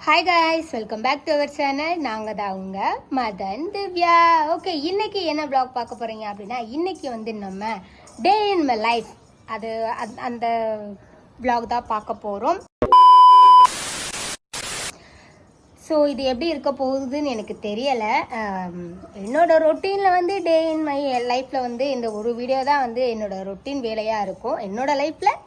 Hi guys, welcome back to our channel. நாங்கள் தான் உங்கள் மதன் திவ்யா. ஓகே, இன்றைக்கி என்ன வ்ளாக் பார்க்க போகிறீங்க அப்படின்னா, இன்றைக்கி வந்து நம்ம டே இன் மை லைஃப் அந்த வ்ளாக் தான் பார்க்க போகிறோம். ஸோ இது எப்படி இருக்க போகுதுன்னு எனக்கு தெரியலை. என்னோடய ரொட்டீனில் வந்து டே இன் மை லைஃப்பில் வந்து இந்த ஒரு வீடியோ தான் வந்து என்னோடய ரொட்டீன் வேலையாக இருக்கும். என்னோடய லைஃப்பில்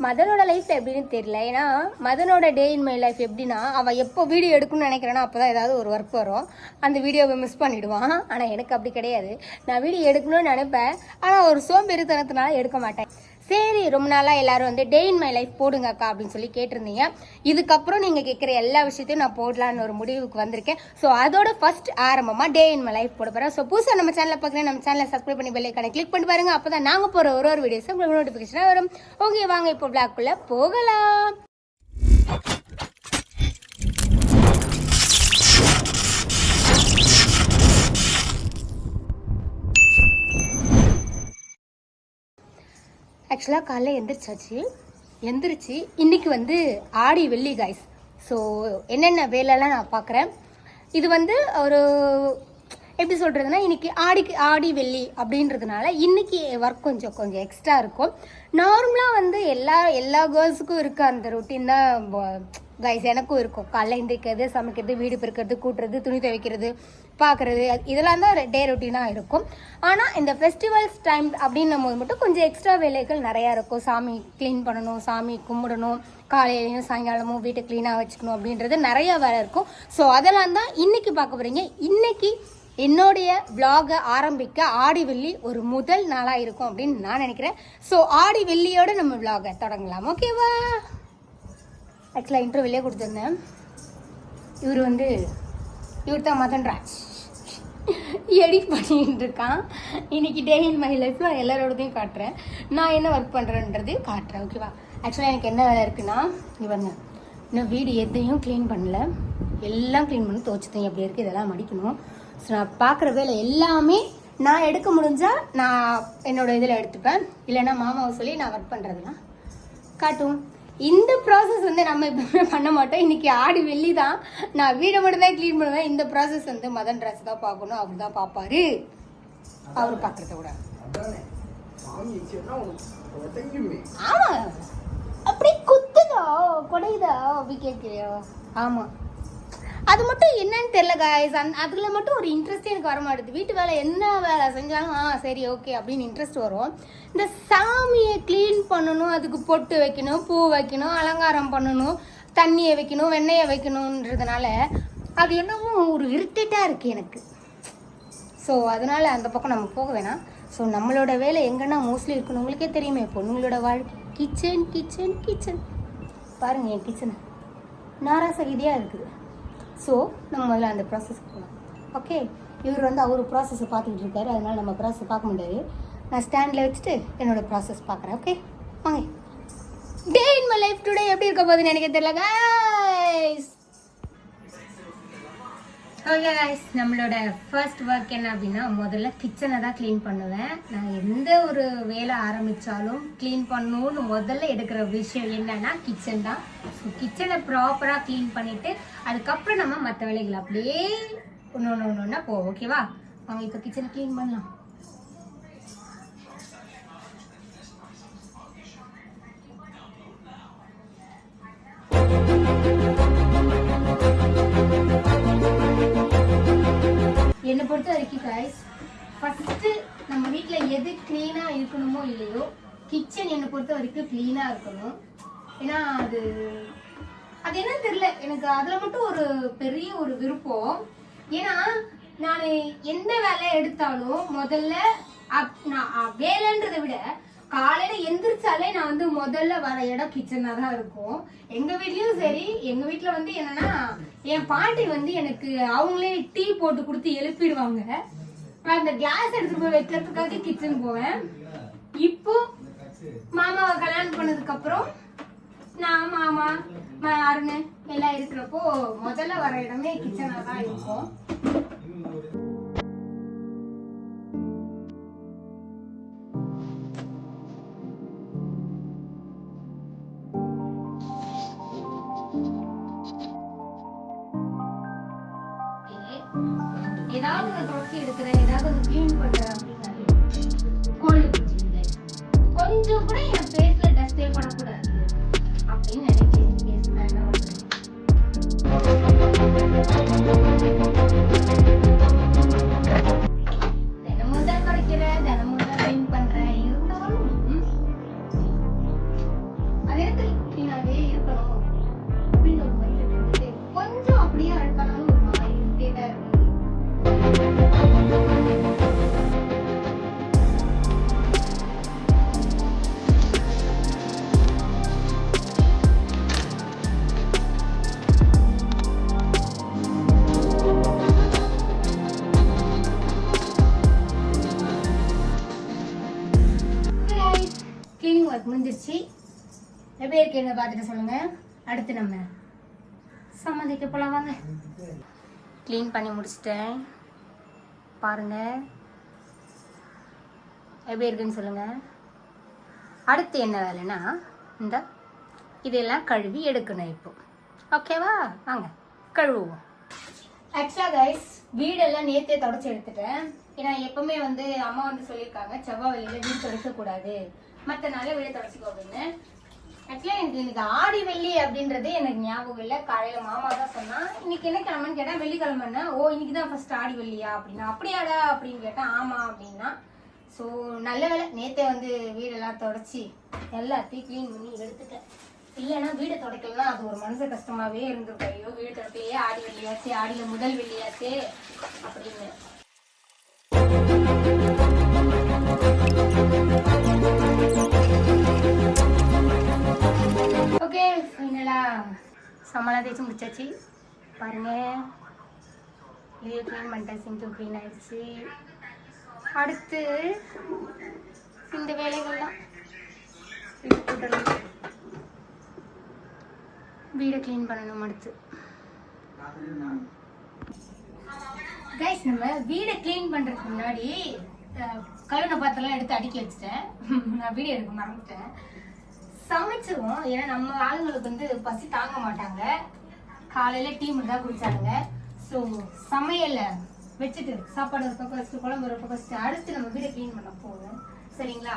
மதனோட லைஃப்பில் எப்படின்னு தெரியல. ஏன்னா மதனோட டே இன் மை லைஃப் எப்படின்னா, அவள் எப்போ வீடியோ எடுக்கணும்னு நினைக்கிறேன்னா அப்போ தான் ஏதாவது ஒரு ஒர்க் வரும், அந்த வீடியோவை மிஸ் பண்ணிவிடுவான். ஆனால் எனக்கு அப்படி கிடையாது. நான் வீடியோ எடுக்கணும்னு நினைப்பேன், ஆனால் ஒரு சோம்பேறித்தனத்தினால எடுக்க மாட்டேன். சரி, ரொம்ப நாளாக எல்லாரும் வந்து டே இன் மை லைஃப் போடுங்க அக்கா அப்படின்னு சொல்லி கேட்டிருந்தீங்க. இதுக்கப்புறம் நீங்கள் கேட்குற எல்லா விஷயத்தையும் நான் போடலான்னு ஒரு முடிவுக்கு வந்திருக்கேன். ஸோ அதோட ஃபர்ஸ்ட் ஆரம்பமாக டே இன் மை லைஃப் போட போகிறேன். ஸோ புதுசாக நம்ம சேனலில் பார்க்குறேன், நம்ம சேனலை சப்ஸ்கிரைப் பண்ணி பெல் ஐகானை கிளிக் பண்ணி பாருங்க. அப்போ தான் நாங்கள் போகிற ஒரு வீடியோஸ் உங்களுக்கு நோட்டிஃபிகேஷனாக வரும். ஓகே, வாங்க இப்போ வ்ளாக்குள்ளே போகலாம். ஆக்சுவலாக காலைல எந்திரிச்சு இன்றைக்கி வந்து ஆடி வெள்ளி காய்ஸ். ஸோ என்னென்ன வேலைலாம் நான் பார்க்குறேன். இது வந்து ஒரு எப்படி சொல்கிறதுனா, இன்றைக்கி ஆடி வெள்ளி அப்படின்றதுனால இன்றைக்கி ஒர்க் கொஞ்சம் எக்ஸ்ட்ரா இருக்கும். நார்மலாக வந்து எல்லா கேர்ள்ஸுக்கும் இருக்க அந்த ரொட்டீன் தான் கைஸ் எனக்கும் இருக்கும். காலைல எந்திரிக்கிறது, சமைக்கிறது, வீடு பெருக்கிறது, கூட்டுறது, துணி துவைக்கிறது, பார்க்குறது, இதெல்லாம் தான் டே ரொட்டீனாக இருக்கும். ஆனால் இந்த ஃபெஸ்டிவல்ஸ் டைம் அப்படின்னும் போது மட்டும் கொஞ்சம் எக்ஸ்ட்ரா வேலைகள் நிறையா இருக்கும். சாமி க்ளீன் பண்ணணும், சாமி கும்பிடணும், காலையிலையும் சாயங்காலமும் வீட்டை க்ளீனாக வச்சுக்கணும் அப்படின்றது நிறையா வேலை இருக்கும். ஸோ அதெல்லாம் தான் இன்றைக்கி பார்க்க போகிறீங்க. இன்றைக்கி என்னுடைய விலாகை ஆரம்பிக்க ஆடி வெள்ளி ஒரு முதல் நாளாக இருக்கும் அப்படின்னு நான் நினைக்கிறேன். ஸோ ஆடி வெள்ளியோடு நம்ம விலாகை தொடங்கலாம். ஓகேவா? ஆக்சுவலாக இன்டர்வியூலே கொடுத்துருந்தேன். இவர் தான் மதன் ராஜ் எடிட் பண்ணிட்டு இருக்கான். இன்னைக்கு டே இன் மை லைஃப்ல எல்லாரோடதையும் காட்டுறேன், நான் என்ன ஒர்க் பண்ணுறேன்றது காட்டுறேன். ஓகேவா? ஆக்சுவலாக எனக்கு என்ன வேலை இருக்குன்னா, இவங்க இன்னும் வீடு எதையும் க்ளீன் பண்ணல, எல்லாம் க்ளீன் பண்ணி துவச்சித்தேன் எப்படி இருக்குது, இதெல்லாம் மடிக்கணும். ஸோ நான் பார்க்குற வேலை எல்லாமே நான் எடுக்க முடிஞ்சால் நான் என்னோட இதில் எடுத்துப்பேன், இல்லைன்னா மாமாவை சொல்லி நான் ஒர்க் பண்ணுறதுலாம் காட்டும். இந்த ப்ராசஸ் வந்து நம்ம எப்பவுமே பண்ண மாட்டோம். இன்னைக்கு ஆடி வெள்ளி தான், நான் வீடை மட்டும் தான் க்ளீன் பண்ணுவேன். இந்த ப்ராசஸ் வந்து மதன் ராஜ் தான் பார்க்கணும், அவர் தான் பார்ப்பாரு. அவர் பார்க்கறத விட ஆமா அப்படி குத்துதா கொடையுதா அப்படி கேட்குறியோ? ஆமாம், அது மட்டும் என்னன்னு தெரியல காய்ஸ். அதில் மட்டும் ஒரு இன்ட்ரெஸ்டே எனக்கு வர மாட்டேது. வீட்டு வேலை என்ன வேலை செஞ்சாலும் சரி ஓகே அப்படின்னு இன்ட்ரெஸ்ட் வரும். இந்த சாமியை க்ளீன் பண்ணணும், அதுக்கு பொட்டு வைக்கணும், பூ வைக்கணும், அலங்காரம் பண்ணணும், தண்ணியை வைக்கணும், வெண்ணெயை வைக்கணுன்றதுனால அது என்னமோ ஒரு இரிட்டேட்டாக இருக்குது எனக்கு. ஸோ அதனால் அந்த பக்கம் நம்ம போக வேணாம். ஸோ நம்மளோட வேலை எங்கன்னா மோஸ்ட்லி இருக்கணும். உங்களுக்கே தெரியுமே, பொண்ணுங்களோட வாழ்க்கை கிச்சன் கிச்சன் கிச்சன். பாருங்கள் என் கிச்சனை நாராசகிதியாக இருக்குது. ஸோ நம்ம முதல்ல அந்த ப்ராசஸ்க்கு போகலாம். ஓகே, இவர் வந்து அவர் ப்ராசஸை பார்த்துக்கிட்டு இருக்காரு, அதனால் நம்ம ப்ராசஸ் பார்க்க முடியாது. நான் ஸ்டாண்டில் வச்சுட்டு என்னோடய ப்ராசஸ் பார்க்குறேன். ஓகே வாங்க. டே இன் மை லைஃப் டுடே எப்படி இருக்க போகுதுன்னு எனக்கு தெரியல கைஸ். ஓகே கைஸ், நம்மளோட ஃபர்ஸ்ட் ஒர்க் என்ன அப்படின்னா, முதல்ல கிச்சனை தான் க்ளீன் பண்ணுவேன். நான் எந்த ஒரு வேலை ஆரம்பித்தாலும் க்ளீன் பண்ணணும்னு முதல்ல எடுக்கிற விஷயம் என்னன்னா கிச்சன் தான். ஸோ கிச்சனை ப்ராப்பராக க்ளீன் பண்ணிவிட்டு அதுக்கப்புறம் நம்ம மற்ற வேலைகள் அப்படியே ஒன்று போவோம். ஓகேவா? வாங்க இப்போ கிச்சனை க்ளீன் பண்ணலாம். என்னை பொறுத்த வரைக்கும் கைஸ், ஃபஸ்ட்டு நம்ம வீட்டில் எது க்ளீனாக இருக்கணுமோ இல்லையோ, கிச்சன் என்னை பொறுத்த வரைக்கும் க்ளீனாக இருக்கணும். ஏன்னா அது என்னன்னு தெரியல, எனக்கு அதில் மட்டும் ஒரு பெரிய ஒரு விருப்பம். ஏன்னா நான் எந்த வேலையை எடுத்தாலும் முதல்ல நான் வேலைன்றதை விட காலையில் எந்திரிச்சாலே நான் வந்து முதல்ல வர இடம் கிச்சனாக தான் இருக்கும். எங்கள் வீட்லேயும் சரி, எங்கள் வீட்டில் வந்து என்னன்னா, என் பாட்டி வந்து எனக்கு அவங்களே டீ போட்டு கொடுத்து எழுப்பிடுவாங்க. அந்த கிளாஸ் எடுத்து போய் வைக்கிறதுக்காக கிச்சன் போவேன். இப்போ மாமாவை கல்யாணம் பண்ணதுக்கப்புறம் நான் மாமா அருண் எல்லாம் இருக்கிறப்போ முதல்ல வர இடமே கிச்சனாக தான் இருக்கும். ஏதாவது ஒரு தொடச்சி எடுக்கிறேன், ஏதாவது ஒரு க்ளீன் பண்றேன் அப்படின்னாலே கோல்டு பிடிச்சிருது. கொஞ்சம் கூட என் ஃபேஸ்ல டஸ்டே பண்ணக்கூடாது அப்படின்னு நினைக்கிறேன். ஃபேஸ் நான் என்ன பண்றேன்? தினமும் தான் குறைக்கிறேன், தினமும் தான் க்ளீன் பண்றேன். இருந்தாலும் அது எனக்கு க்ளீனாவே இருக்கணும் அப்படின்னு ஒரு மைண்ட் இருந்துட்டு கொஞ்சம் அப்படியே அழுக்கானாலும் ஒரு மாதிரி இருந்துட்டே இருக்கு. கிளீனிங் ஒர்க் முடிஞ்சிருச்சு. எப்படி இருக்கீங்க பார்த்துட்டு சொல்லுங்க. அடுத்து நம்ம சம்மதிக்க போலாம் வாங்க. க்ளீன் பண்ணி முடிச்சிட்டேன் பாருங்க, எப்படி இருக்குன்னு சொல்லுங்க. அடுத்து என்ன வேலைன்னா இந்த இதெல்லாம் கழுவி எடுக்கணும் இப்போ. ஓகேவா, வாங்க கழுவுவோம். ஆக்சுவலா கைஸ் வீடெல்லாம் நேற்றே தொடச்சி எடுத்துட்டேன். ஏன்னா எப்பவுமே வந்து அம்மா வந்து சொல்லியிருக்காங்க செவ்வாய் வெள்ளியில வீடு தொடக்க கூடாது, மற்ற நாள வீடு தொடச்சிக்கோ அப்படின்னு. ஆக்சுவலா எனக்கு இன்னைக்கு ஆடி வெள்ளி அப்படின்றது எனக்கு ஞாபகம் இல்லை. காலையில மாமா தான் சொன்னா இன்னைக்கு என்ன கிழமைன்னு கேட்டா வெள்ளிக்கிழமைன்னு. ஓ இன்னைக்கு தான் ஃபர்ஸ்ட் ஆடி வெள்ளியா அப்படின்னா, அப்படியாடா அப்படின்னு கேட்டா ஆமா அப்படின்னா. ஸோ நல்ல வேலை நேற்றே வந்து வீடெல்லாம் தொடச்சி எல்லாத்தையும் க்ளீன் பண்ணி எடுத்துட்டேன். இல்லைன்னா வீடை தொடக்கலாம் அது ஒரு மனசு கஷ்டமாவே இருந்திருக்கும். ஐயோ வீடு தொடக்கலையே, ஆடி வெள்ளியாச்சு, ஆடியில முதல் வெள்ளியாச்சு அப்படின்னு. ஓகே ஃபைனலா சமாளா தேய்ச்சி முடிச்சாச்சு பாருங்க. இது க்ளீன் பண்ணிட்டேன், சிங்கும் க்ளீன் ஆயிடுச்சு. அடுத்து இந்த வேலைகள்லாம் வீடை க்ளீன் பண்ணணும். அடுத்து கைஸ் நம்ம வீடை க்ளீன் பண்றதுக்கு முன்னாடி கழுவின பாத்திரம்லாம் எடுத்து அடுக்கி வச்சுட்டேன். நான் வீடியோ எடுக்க மறந்துட்டேன். சமைச்சிருவோம். ஏன்னா நம்ம ஆளுங்களுக்கு வந்து பசி தாங்க மாட்டாங்க. காலையில டீ மட்டும் தான் குடிச்சாங்க. ஸோ சமையல வச்சுட்டு சாப்பாடு ஒரு பக்கம் வச்சுட்டு குழம்பு ஒரு பக்கம் வச்சுட்டு அடுத்து நம்ம வீடை க்ளீன் பண்ண போவோம். சரிங்களா?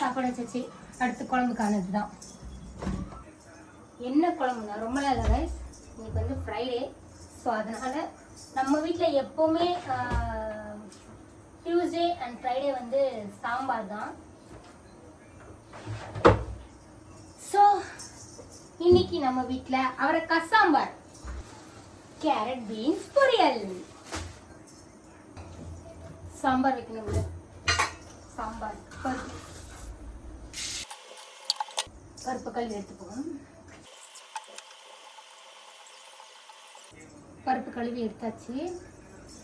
சாப்பாடு வச்சாச்சு. அடுத்து குழம்புக்கானது தான். என்ன குழம்புனா ரொம்ப நல்லா ரைஸ். இன்னைக்கு வந்து ஃப்ரைடே. ஸோ அதனால நம்ம வீட்டில் எப்போவுமே டியூஸ்டே அண்ட் ஃப்ரைடே வந்து சாம்பார் தான். ஸோ இன்னைக்கு நம்ம வீட்டில் அவரைக்காய் சாம்பார், கேரட் பீன்ஸ் பொரியல். சாம்பார் வைக்கணும். சாம்பார் பருப்பு கழுவி எடுத்துப்போம். பருப்பு கழுவி எடுத்தாச்சு.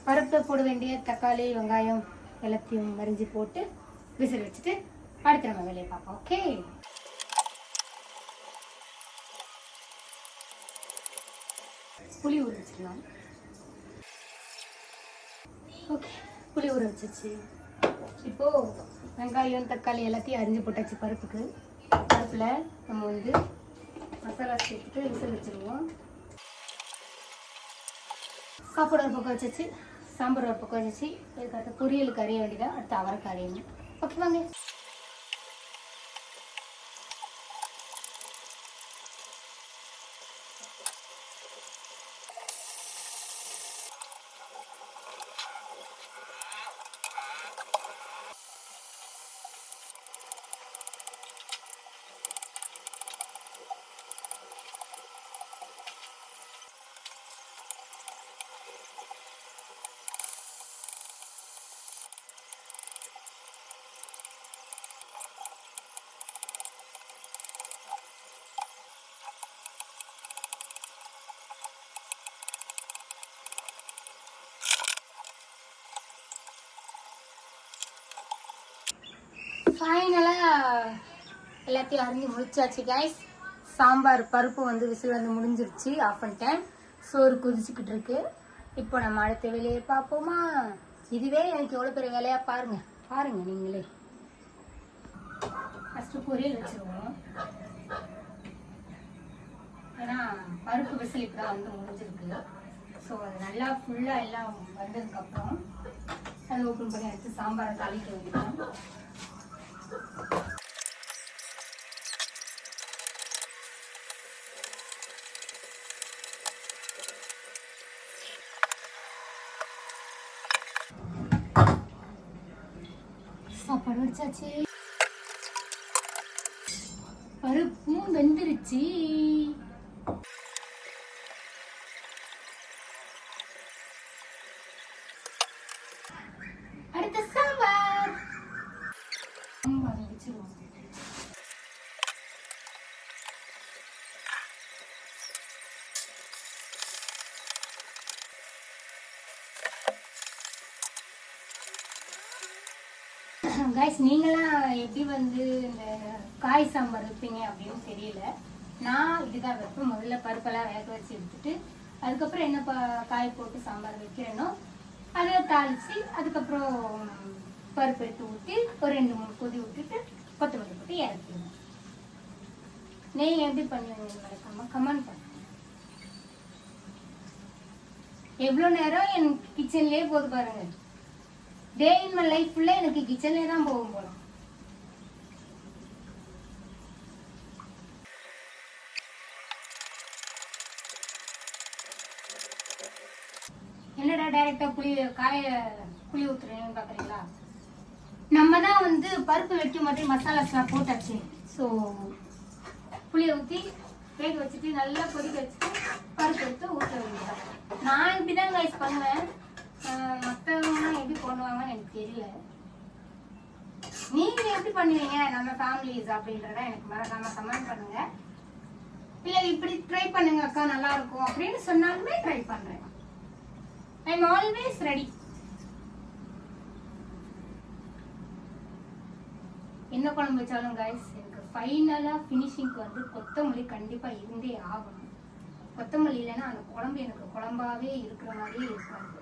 பருப்பில் போட வேண்டிய தக்காளி வெங்காயம் எல்லாத்தையும் மரிஞ்சு போட்டு விசில் வச்சுட்டு அடுத்து நம்ம வேலையை பார்ப்போம். ஓகே புளி ஊற வச்சுக்கலாம். ஓகே புளி ஊற வச்சிச்சு. இப்போ வெங்காயம் தக்காளி எல்லாத்தையும் அரிஞ்சு போட்டாச்சு பருப்புக்கு. பருப்பில் நம்ம வந்து மசாலா சேர்த்துட்டு விசில் வச்சுருவோம். சாப்பாடு ஒரு பக்கம் வச்சாச்சு, சாம்பார் ஒரு பக்கம் வச்சாச்சு. இதுக்கு பொரியலுக்கு அறிய வேண்டியதான். அடுத்து அவரைக்காய் அரையணும். ஓகே வாங்க. ஃபைனலாக எல்லாத்தையும் அரிஞ்சு முடிச்சாச்சு கைஸ். சாம்பார் பருப்பு வந்து விசில் வந்து முடிஞ்சிருச்சு. ஆஃப் பண்ணிட்டேன். சோறு கொதிச்சுக்கிட்டு இருக்கு. இப்போ நம்ம அடுத்த வேலையை பார்ப்போமா? இதுவே எனக்கு எவ்வளோ பெரிய வேலையாக பாருங்க பாருங்க நீங்களே. ஃபஸ்ட்டு பொரியல் வச்சுருவோம். ஏன்னா பருப்பு விசில் இப்போ தான் வந்து முடிஞ்சிருக்கு. ஸோ அது நல்லா ஃபுல்லாக எல்லாம் வந்ததுக்கப்புறம் அதை ஓப்பன் பண்ணி எடுத்து சாம்பாரை தாளிக்க வேண்டியதான். சாப்பாடு வச்சாச்சு, பருப்பும் வெந்துருச்சு. அடுத்த சாம்பார் வச்சிருவோம். கைஸ், நீங்களாம் எப்படி வந்து இந்த காய் சாம்பார் வைப்பீங்க அப்படின்னு தெரியல. நான் இதுதான் வைப்பேன். முதல்ல பருப்பெல்லாம் வேக வச்சு எடுத்துட்டு அதுக்கப்புறம் என்ன காய் போட்டு சாம்பார் வைக்கிறேனோ அதை தாளித்து அதுக்கப்புறம் பருப்பு எடுத்து ஊற்றி ஒரு 2-3 கொதி விட்டுட்டு கொத்தமல்லி போட்டு இறக்கிடுவேன். நீங்கள் எப்படி பண்ணுவீங்க மறக்காம கமெண்ட் பண்ணுங்க. எவ்வளோ நேரம் என் கிச்சன்லேயே போது பாருங்க. டே இன் மை லைஃப் ஃபுல்லாக எனக்கு கிச்சன்லேயே தான் போகும் போல. என்னடா டைரக்டா புளி ஊத்துறேன்னு பாக்குறீங்களா? நம்ம தான் வந்து பருப்பு வைக்கும் போதே மசாலாஸ்லாம் போட்டாச்சு. ஸோ புளியை ஊற்றி வேக வச்சுட்டு நல்லா கொதிக்க வச்சுட்டு பருப்பு எடுத்து ஊற்ற வேண்டியதான். நான் இப்படிதான் கைஸ் பண்ணுவேன். மற்றவங்கலாம் எப்படி பண்ணுவாங்கன்னு எனக்கு தெரியல. நீங்க எப்படி பண்ணுவீங்க நம்ம ஃபேமிலிஸ் அப்படின்றத எனக்கு மறக்காம கமெண்ட் பண்ணுங்க. இல்லை இப்படி ட்ரை பண்ணுங்க அக்கா நல்லா இருக்கும் அப்படின்னு சொன்னாலுமே ட்ரை பண்றேன். I'm always ready. என்ன குழம்பு வச்சாலும் கைஸ் எனக்கு ஃபைனலா ஃபினிஷிங்க்கு வந்து கொத்தமல்லி கண்டிப்பா இருந்தே ஆகணும். கொத்தமல்லி இல்லைன்னா அந்த குழம்பு எனக்கு குழம்பாவே இருக்கிற மாதிரியே இருக்காது.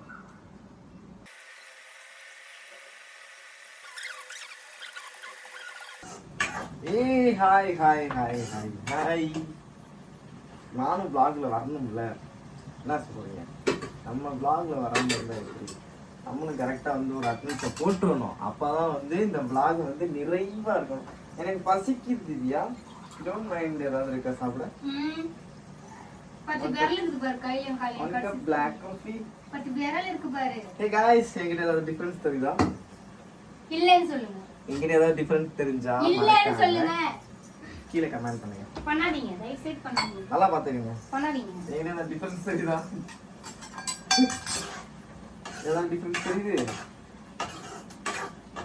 ஏய் hi hi hi hi hi. நானும் vlogல வரணும்ல, என்ன சொல்றீங்க? நம்ம vlogல வரணும்ல, எப்படி நம்மளும் கரெக்டாக வந்து ஒரு அட்மிஷனை போட்டுருணும். அப்போ தான் வந்து இந்த vlog வந்து நிறைவாக இருக்கும். எனக்கு பசிக்குது திவ்யா. டோன்ட் மைண்ட், ஏதாவது இருக்கா சாப்பிட? Black coffee. ஹே गाइस, என்கிட்ட ஏதாவது டிஃபரன்ஸ் தெரியுதா? இல்லன்னு சொல்லுங்க. என்கிட்ட ஏதாவது டிஃபரன்ஸ் தெரிஞ்சா இல்லன்னு சொல்லுங்க. கீழே கமெண்ட் பண்ணுங்க. பண்ணாதீங்க, தயவு செய்து பண்ணாதீங்க. நல்லா பாத்துக்கங்க. பண்ணாதீங்க. என்கிட்ட ஏதாவது டிஃபரன்ஸ் தெரியுதா? ஏதாவது டிஃபரன்ஸ் தெரியுது?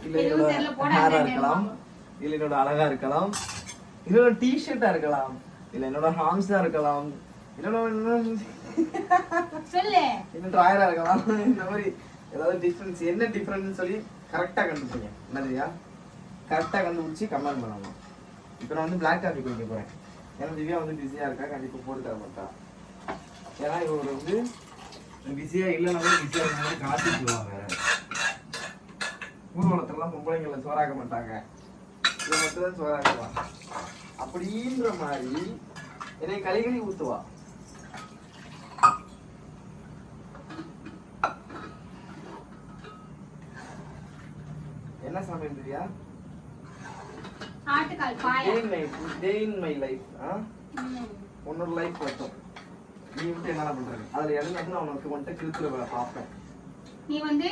இல்ல என்னோட ஹேரா இருக்கலாம், இல்ல என்னோட அழகா இருக்கலாம், இல்ல டி-ஷர்ட்டா இருக்கலாம், இல்ல என்னோட ஹார்ம்ஸா இருக்கலாம், சொல்லு இன்னும் ட்ராயரா இருக்கலாம். இந்த மாதிரி ஏதாவது டிஃபரன்ஸ், என்ன டிஃபரன்ஸ் சொல்லி கரெக்டா கண்டுபிடிங்க. என்னதுயா கரெக்டா கண்டுபிடிச்சி கமெண்ட் பண்ணணும். இப்போ நான் வந்து பிளாக் காஃபி குடிக்க போறேன். ஏன்னா திவ்யா வந்து பிஸியா இருக்கா, கண்டிப்பா போட்டு தர மாட்டா. ஏன்னா இவங்க வந்து பிஸியா இல்லைனாலும் பிஸியா இருந்தாலும் காசு சொல்லுவாங்க. ஊர்வலத்துலாம் பொம்பளைங்களை சோறாக்க மாட்டாங்க, இவ மட்டும் தான் சோறாக்குவா. அப்படின்ற மாதிரி என்னை கலிகளி ஊத்துவா. என்ன சமையல் தெரியா? ஆட்டுக்கால் பாயா. டே இன் மை லைஃப். உன்னோட லைஃப் மட்டும் நீ வந்து என்ன பண்றது? அதுல என்ன நான் உனக்கு மட்டும் கிழிச்சுல பாப்பேன். நீ வந்து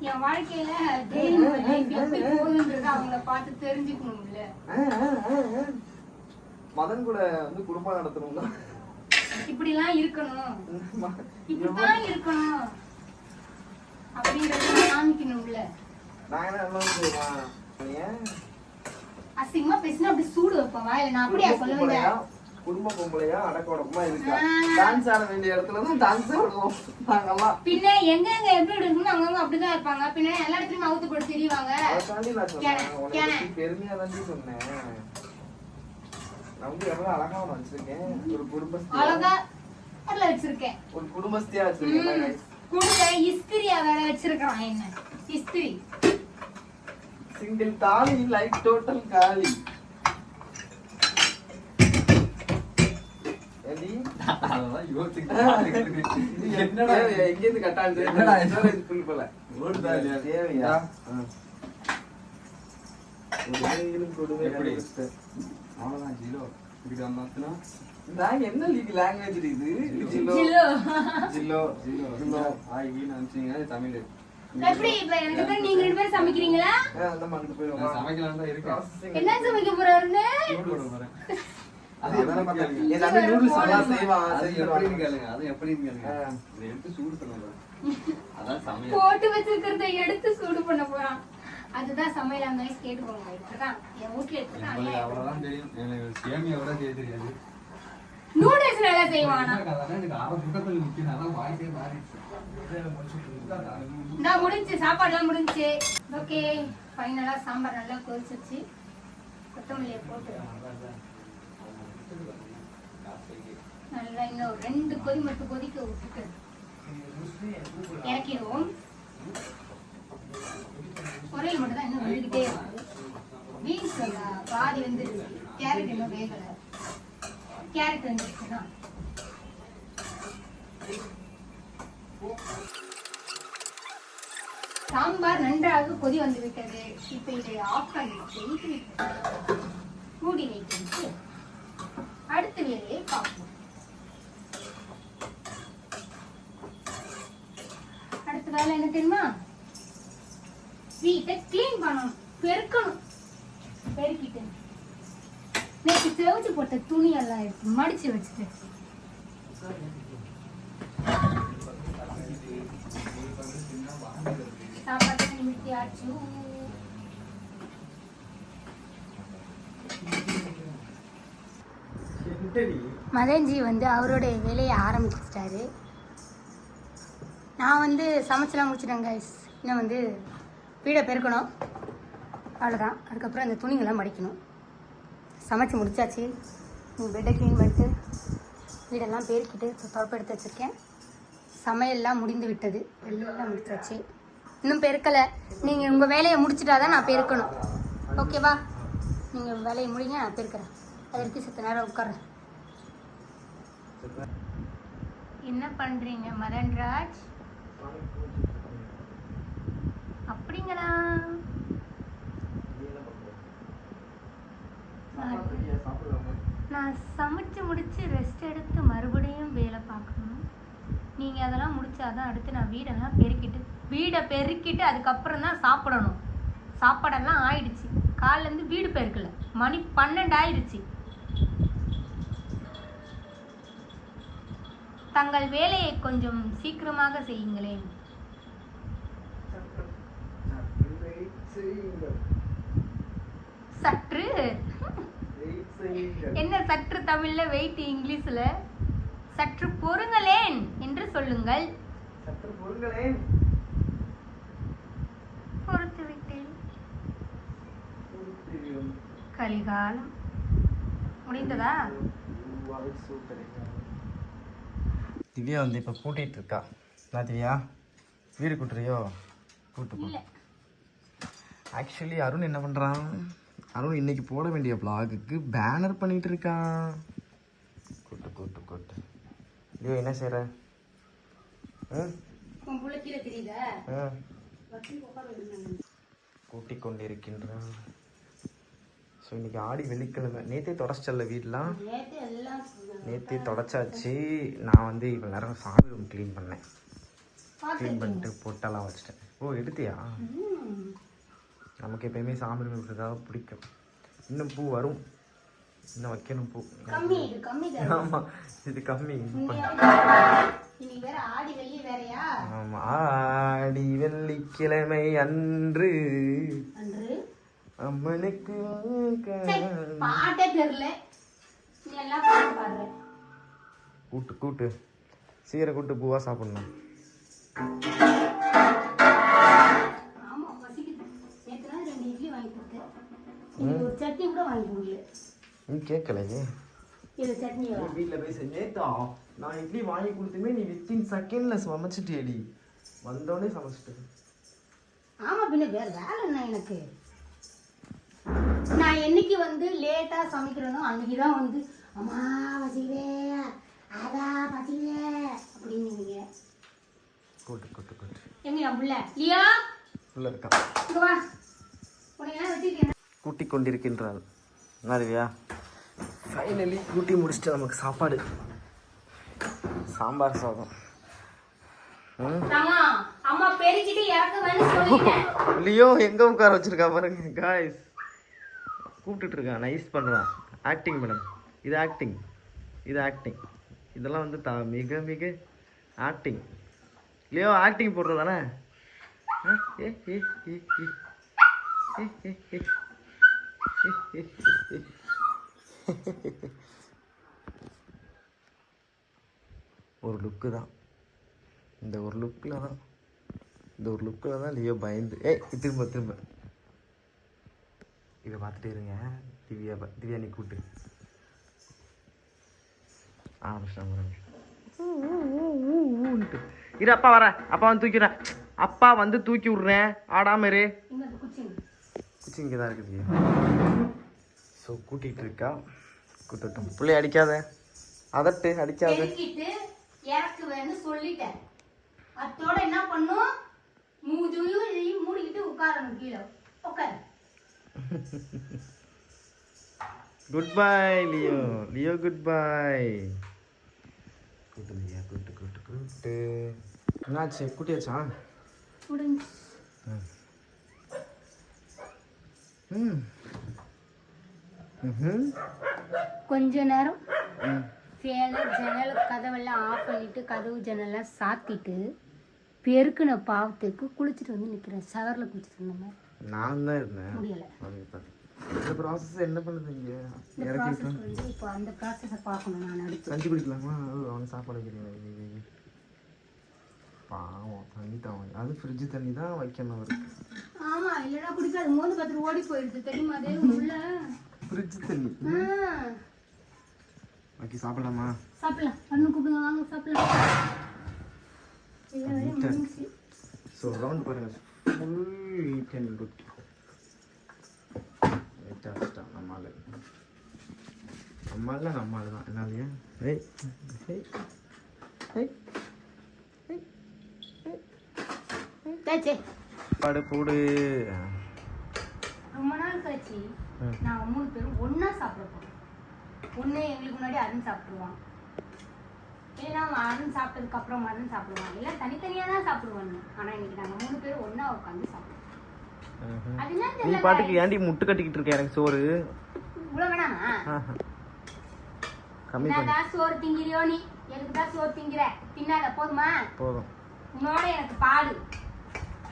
என் வாழ்க்கையில டே இன் மை லைஃப் எப்படி போகுதுன்றத அவங்கள பார்த்து தெரிஞ்சுக்கணும்ல. மதன் கூட வந்து குடும்பம் நடத்தணும்னா இப்படிலாம் இருக்கணும், இப்படிதான் இருக்கணும் அப்படிங்கறத காமிக்கணும்ல. நான் என்ன அசிங்கமா பேசினா அப்படி சூடு வைப்பவா? இல்ல நான் அப்படியா சொல்லுவேன்? குடும்ப பொம்பளையா அடக்கொடக்கமா இருக்கா? டான்ஸ் ஆட வேண்டிய இடத்துல தான் டான்ஸ் ஆடுவோம் நாங்கெல்லாம். பின்ன எங்க எங்க எப்படி இருக்குன்னு அங்கங்க அப்படிதான் இருப்பாங்க. பின்ன எல்லா இடத்துலயும் அவுத்து போட்டு திரிவாங்க. அதுக்காண்டி நான் சொன்னேன், பெருமையா தான் சொன்னேன். நான் வந்து எவ்வளவு அழகா வச்சிருக்கேன். ஒரு குடும்பஸ்தியா அழகா அதுல வச்சிருக்கேன். ஒரு குடும்பஸ்தியா வச்சிருக்கேன். குடும்ப இஸ்திரியா வேற வச்சிருக்கான். என்ன இஸ்திரி? சிங்கிள் தாலி லைஃப் டோட்டல் காலி. அதெல்லாம் யோசிச்சுக்கிட்டு என்னடா எங்கேருந்து கட்டாது என்னடா இது full போல ஓடுதா இல்லையா? தேவையா ஆ. எப்படி? அவ்வளவுதான் ஜீரோ இப்படி வந்தாச்சுன்னா நாங்க என்ன லாங்குவேஜ் இது ஜில்லோ ஜில்லோ. ஜில்லோ ஜீரோ ஜில்லோ ஆய் வீண் அனுப்பிச்சிங்க தமிழ் எப்படி இப்ப ரெண்டு பேரும் நீங்க ரெண்டு பேரும் சமைக்கிறீங்களா? அந்த மாதிரி போய் நான் சமைக்கலாம் தான் இருக்கேன் processing. என்ன சமைக்க போறாருன்னு? நூல் போட போறேன் அது அது எதனா எப்படி கேளுங்க. கேளுங்க. என் தம்பி noodles நல்லா செய்வான், அது செஞ்சிருவான். எப்படின்னு கேளுங்க அது எப்படின்னு கேளுங்க இதை எடுத்து சூடு பண்ணுங்க அதான் சமையல் போட்டு வச்சிருக்கிறத எடுத்து சூடு பண்ண போறான். அதுதான் சமையல் அந்த வயசு கேட்டுக்கோங்க. இப்பதான் என் வீட்டுல உங்களுக்கு எடுத்துதான் அவ்வளவுதான் தெரியும் எனக்கு சேமியா கூட செய்ய தெரியாது நூடுல்ஸ் நல்லா செய்வானா? அதெல்லாம் எனக்கு ஆறு புக்கத்தில் நிற்கிது அதான் வாய்ப்பே மாறிடுச்சு இந்தா முடிஞ்சு, சாப்பாடுலாம் முடிஞ்சு. ஓகே, ஃபைனலா சாம்பார் நல்லா கொதிச்சிச்சு. கொத்தமல்லியை போட்டு நல்லா இன்னும் 2 கொதி மட்டும் கொதிக்க விட்டுட்டு இறக்கிடுவோம். பொரியல் மட்டும் தான் இன்னும் வந்துகிட்டே இருக்கு. பீன்ஸ் பாதி வந்துருச்சு, கேரட் இன்னும் வேகல. கேரட் வந்துருச்சுன்னா சாம்பார் நன்றாக கொதி வந்து விட்டது. இப்ப இதை ஆஃப் பண்ணிட்டு மூடி வைத்து அடுத்த வேலையை பார்ப்போம். அடுத்த வேலை என்ன தெரியுமா? வீட்டை கிளீன் பண்ணணும், பெருக்கணும். பெருக்கிட்டு நேற்று செவச்சு போட்ட துணி எல்லாம் எடுத்து மடிச்சு வச்சுட்டு சாப்பாடு நிமித்தியாச்சு. மதன்ஜி அவருடைய வேலையை ஆரம்பிச்சிட்டாரு. நான் சமைச்செல்லாம் முடிச்சிட்டேன் கைஸ். இன்னும் வீடை பெருக்கணும், அவ்வளோதான். அதுக்கப்புறம் அந்த துணிங்கெல்லாம் மடிக்கணும். சமைச்சு முடிச்சாச்சு. பெட்டை க்ளீன் பண்ணிட்டு வீடெல்லாம் பெருக்கிட்டு தொடப்பு எடுத்து வச்சுருக்கேன். சமையல்லாம் முடிந்து விட்டது, எல்லாம் முடிச்சாச்சு. இன்னும் பெருக்கலை. நீங்கள் உங்கள் வேலையை முடிச்சிட்டா தான் நான் பெருக்கணும், ஓகேவா? நீங்கள் வேலையை முடிங்க, நான் பெருக்கிறேன். அதற்கு சத்த நேரம் உட்கார்றேன். என்ன பண்ணுறீங்க மதன்ராஜ்? அப்படிங்களா? நான் சமைச்சு முடிச்சு ரெஸ்ட் எடுத்து மறுபடியும் வேலை பார்க்கணும். நீங்கள் அதெல்லாம் முடிச்சாதான் அடுத்து நான் வீடை பெருக்கிட்டு அதுக்கப்புறம் தான் சாப்பிடணும். சாப்பாடெல்லாம் ஆயிடுச்சு. காலையிலேருந்து வீடு பெருக்கல, மணி 12 ஆயிடுச்சு. தங்கள் வேலையை கொஞ்சம் சீக்கிரமாக செய்யுங்களேன். சற்று என்ன சற்று தமிழ்ல, வெயிட் இங்கிலீஷ்ல. சற்று பொறுங்களேன் என்று சொல்லுங்கள். சற்று பொறுங்களேன். பொறுத்து விட்டேன். கலிகாலம் முடிந்ததா? திவ்யா இப்போ கூட்டிகிட்டு இருக்கா. நான் திவ்யா வீடு கூட்டுறியோ? கூட்டு. ஆக்சுவலி அருண் என்ன பண்ணுறான்? அருண் இன்னைக்கு போட வேண்டிய vlogக்கு பேனர் பண்ணிட்டு இருக்கான். கூட்டு கூட்டு கூட்டு. ஐயோ, என்ன செய்கிற? கூட்டிக் கொண்டிருக்கின்றான். ஸோ இன்னைக்கு ஆடி வெள்ளிக்கிழமை. நேற்றே தொடச்சிட்டல வீடெலாம். நேற்றே தொடச்சாச்சு. நான் இவ்வளோ நேரம் சாமி ரூம் க்ளீன் பண்ணேன். க்ளீன் பண்ணிட்டு பொட்டெல்லாம் வச்சுட்டேன். ஓ, எடுத்தியா? நமக்கு எப்பயுமே சாமி ரூம் இருக்கிறதாக பிடிக்கும். இன்னும் பூ வரும், இன்னும் வைக்கணும் பூ. ஆமாம், இது கம்மி. ஆமாம், ஆடி வெள்ளிக்கிழமை அன்று அம்மனுக்கு கூட்டு கூட்டு சீரை கூட்டு பூவா சாப்பிடணும். நீ கேட்கலையே வீட்டில் போய் செஞ்சேத்தா. நான் இட்லி வாங்கி கொடுத்துமே நீ வித்தின் செகண்ட்ல சமைச்சிட்டேடி. வந்தோடனே சமைச்சிட்டு. ஆமா, பின்ன வேற வேலை என்ன எனக்கு? நான் என்னைக்கு லேட்டா சமைக்கிறேனோ அன்னைக்குதான் அம்மா வசிக்கிறே அதான் பாத்தீங்க அப்படின்னு கூட்டு கூட்டு கூட்டு எங்க என் புள்ள லியோ உள்ள இருக்கா இங்க வா உனக்கு எல்லாம் வச்சுட்டு கூட்டி கொண்டிருக்கின்றாள் என்னதுவியா ஃபைனலி கூட்டி முடிச்சுட்டு நமக்கு சாப்பாடு சாம்பார் சாதம் அம்மா அம்மா பெருக்கிட்டு இறக்குவேன்னு சொல்லிட்டேன். லியோ எங்க உட்கார வச்சிருக்கா பாருங்க காய்ஸ் கூப்பிட்டுட்டு இருக்கான் நைஸ் பண்றான் ஆக்டிங் மேடம் இது ஆக்டிங் இது ஆக்டிங் இதெல்லாம் வந்து மிக மிக ஆக்டிங் லியோ ஆக்டிங் போடுறது தானே ஒரு லுக்கு தான் இந்த ஒரு லுக்கில் தான் லியோ பயந்து திரும்ப திரும்ப இதை பார்த்துட்டே இருங்க திவ்யா நீ கூட்டு இரு அப்பா வரேன் அப்பா வந்து தூக்கிறேன் அப்பா வந்து தூக்கி விட்றேன் ஆடாம இரு குச்சி இங்கே தான் இருக்குது ஸோ கூட்டிகிட்டு இருக்கா கூட்டட்டும் பிள்ளை அடிக்காத அதட்டு அடிக்காத பெருக்கிட்டு இறக்குவேன்னு சொல்லிட்டேன். அதோட என்ன பண்ணும் மூடிக்கிட்டு உட்காரணும் கீழே உட்காரு. Good bye Leo Leo good bye கூட்டு லியா கூட்டு கூட்டு கூட்டு என்னாச்சு கூட்டியாச்சா கொஞ்ச நேரம் ஜன்னல் கதவெல்லாம் ஆஃப் பண்ணிட்டு கதவு ஜன்னல்லாம் சாத்திட்டு பெருக்குன பாவத்துக்கு குளிச்சுட்டு வந்து நிக்கிறேன். ஷவர்ல குளிச்சுட்டு இருந்தேன். நான் தான் இருந்தேன் முடியல. இந்த ப்ராசஸ் என்ன பண்ணுது இங்க இப்போ அந்த ப்ராசஸை பார்க்கணும். நான் அடுத்து கஞ்சி குடிக்கலாமா அவனுக்கு சாப்பாடு வைக்கிறீங்க பாவம் தண்ணி தான் அது ஃப்ரிட்ஜ் தண்ணி தான் வைக்கணும் அவருக்கு. ஆமா இல்லைன்னா குடிக்காது. மோந்து பார்த்துட்டு ஓடி போயிடுது தெரியுமா? அதே உள்ள ஃப்ரிட்ஜ் தண்ணி ஓகே சாப்பிடலாமா? சாப்பிடலாம். அண்ணன் கூப்பிடுங்க வாங்க சாப்பிடலாம். ஸோ ரவுண்ட் பாருங்க ஃபுல் ஈட் அண்ட் குட் நம்மால் தான் என்னாலையா படு போடு. ரொம்ப நாள் கழிச்சு நாங்க 3 பேரும் ஒன்னா சாப்பிட போறோம். ஒண்ணு எங்களுக்கு முன்னாடி அருண் சாப்பிடுவான், இல்லைன்னா அருண் சாப்பிட்டதுக்கு அப்புறம் அருண் சாப்பிடுவான், இல்ல தனித்தனியா தான் சாப்பிடுவாங்க. ஆனா இன்னைக்கு நாங்க 3 பேரும் ஒன்னா உட்காந்து சாப்பிடுவோம். நீ பாட்டுக்கு ஏன்டி முட்டு கட்டிக்கிட்டு இருக்க? எனக்கு சோறு இவ்வளவு வேணாமா? கம்மி பண்ணு. சோறு திங்கிறியோ நீ? எனக்கு தான் சோறு திங்கிற. தின்னாத போதுமா? போதும். உன்னோட எனக்கு பாடு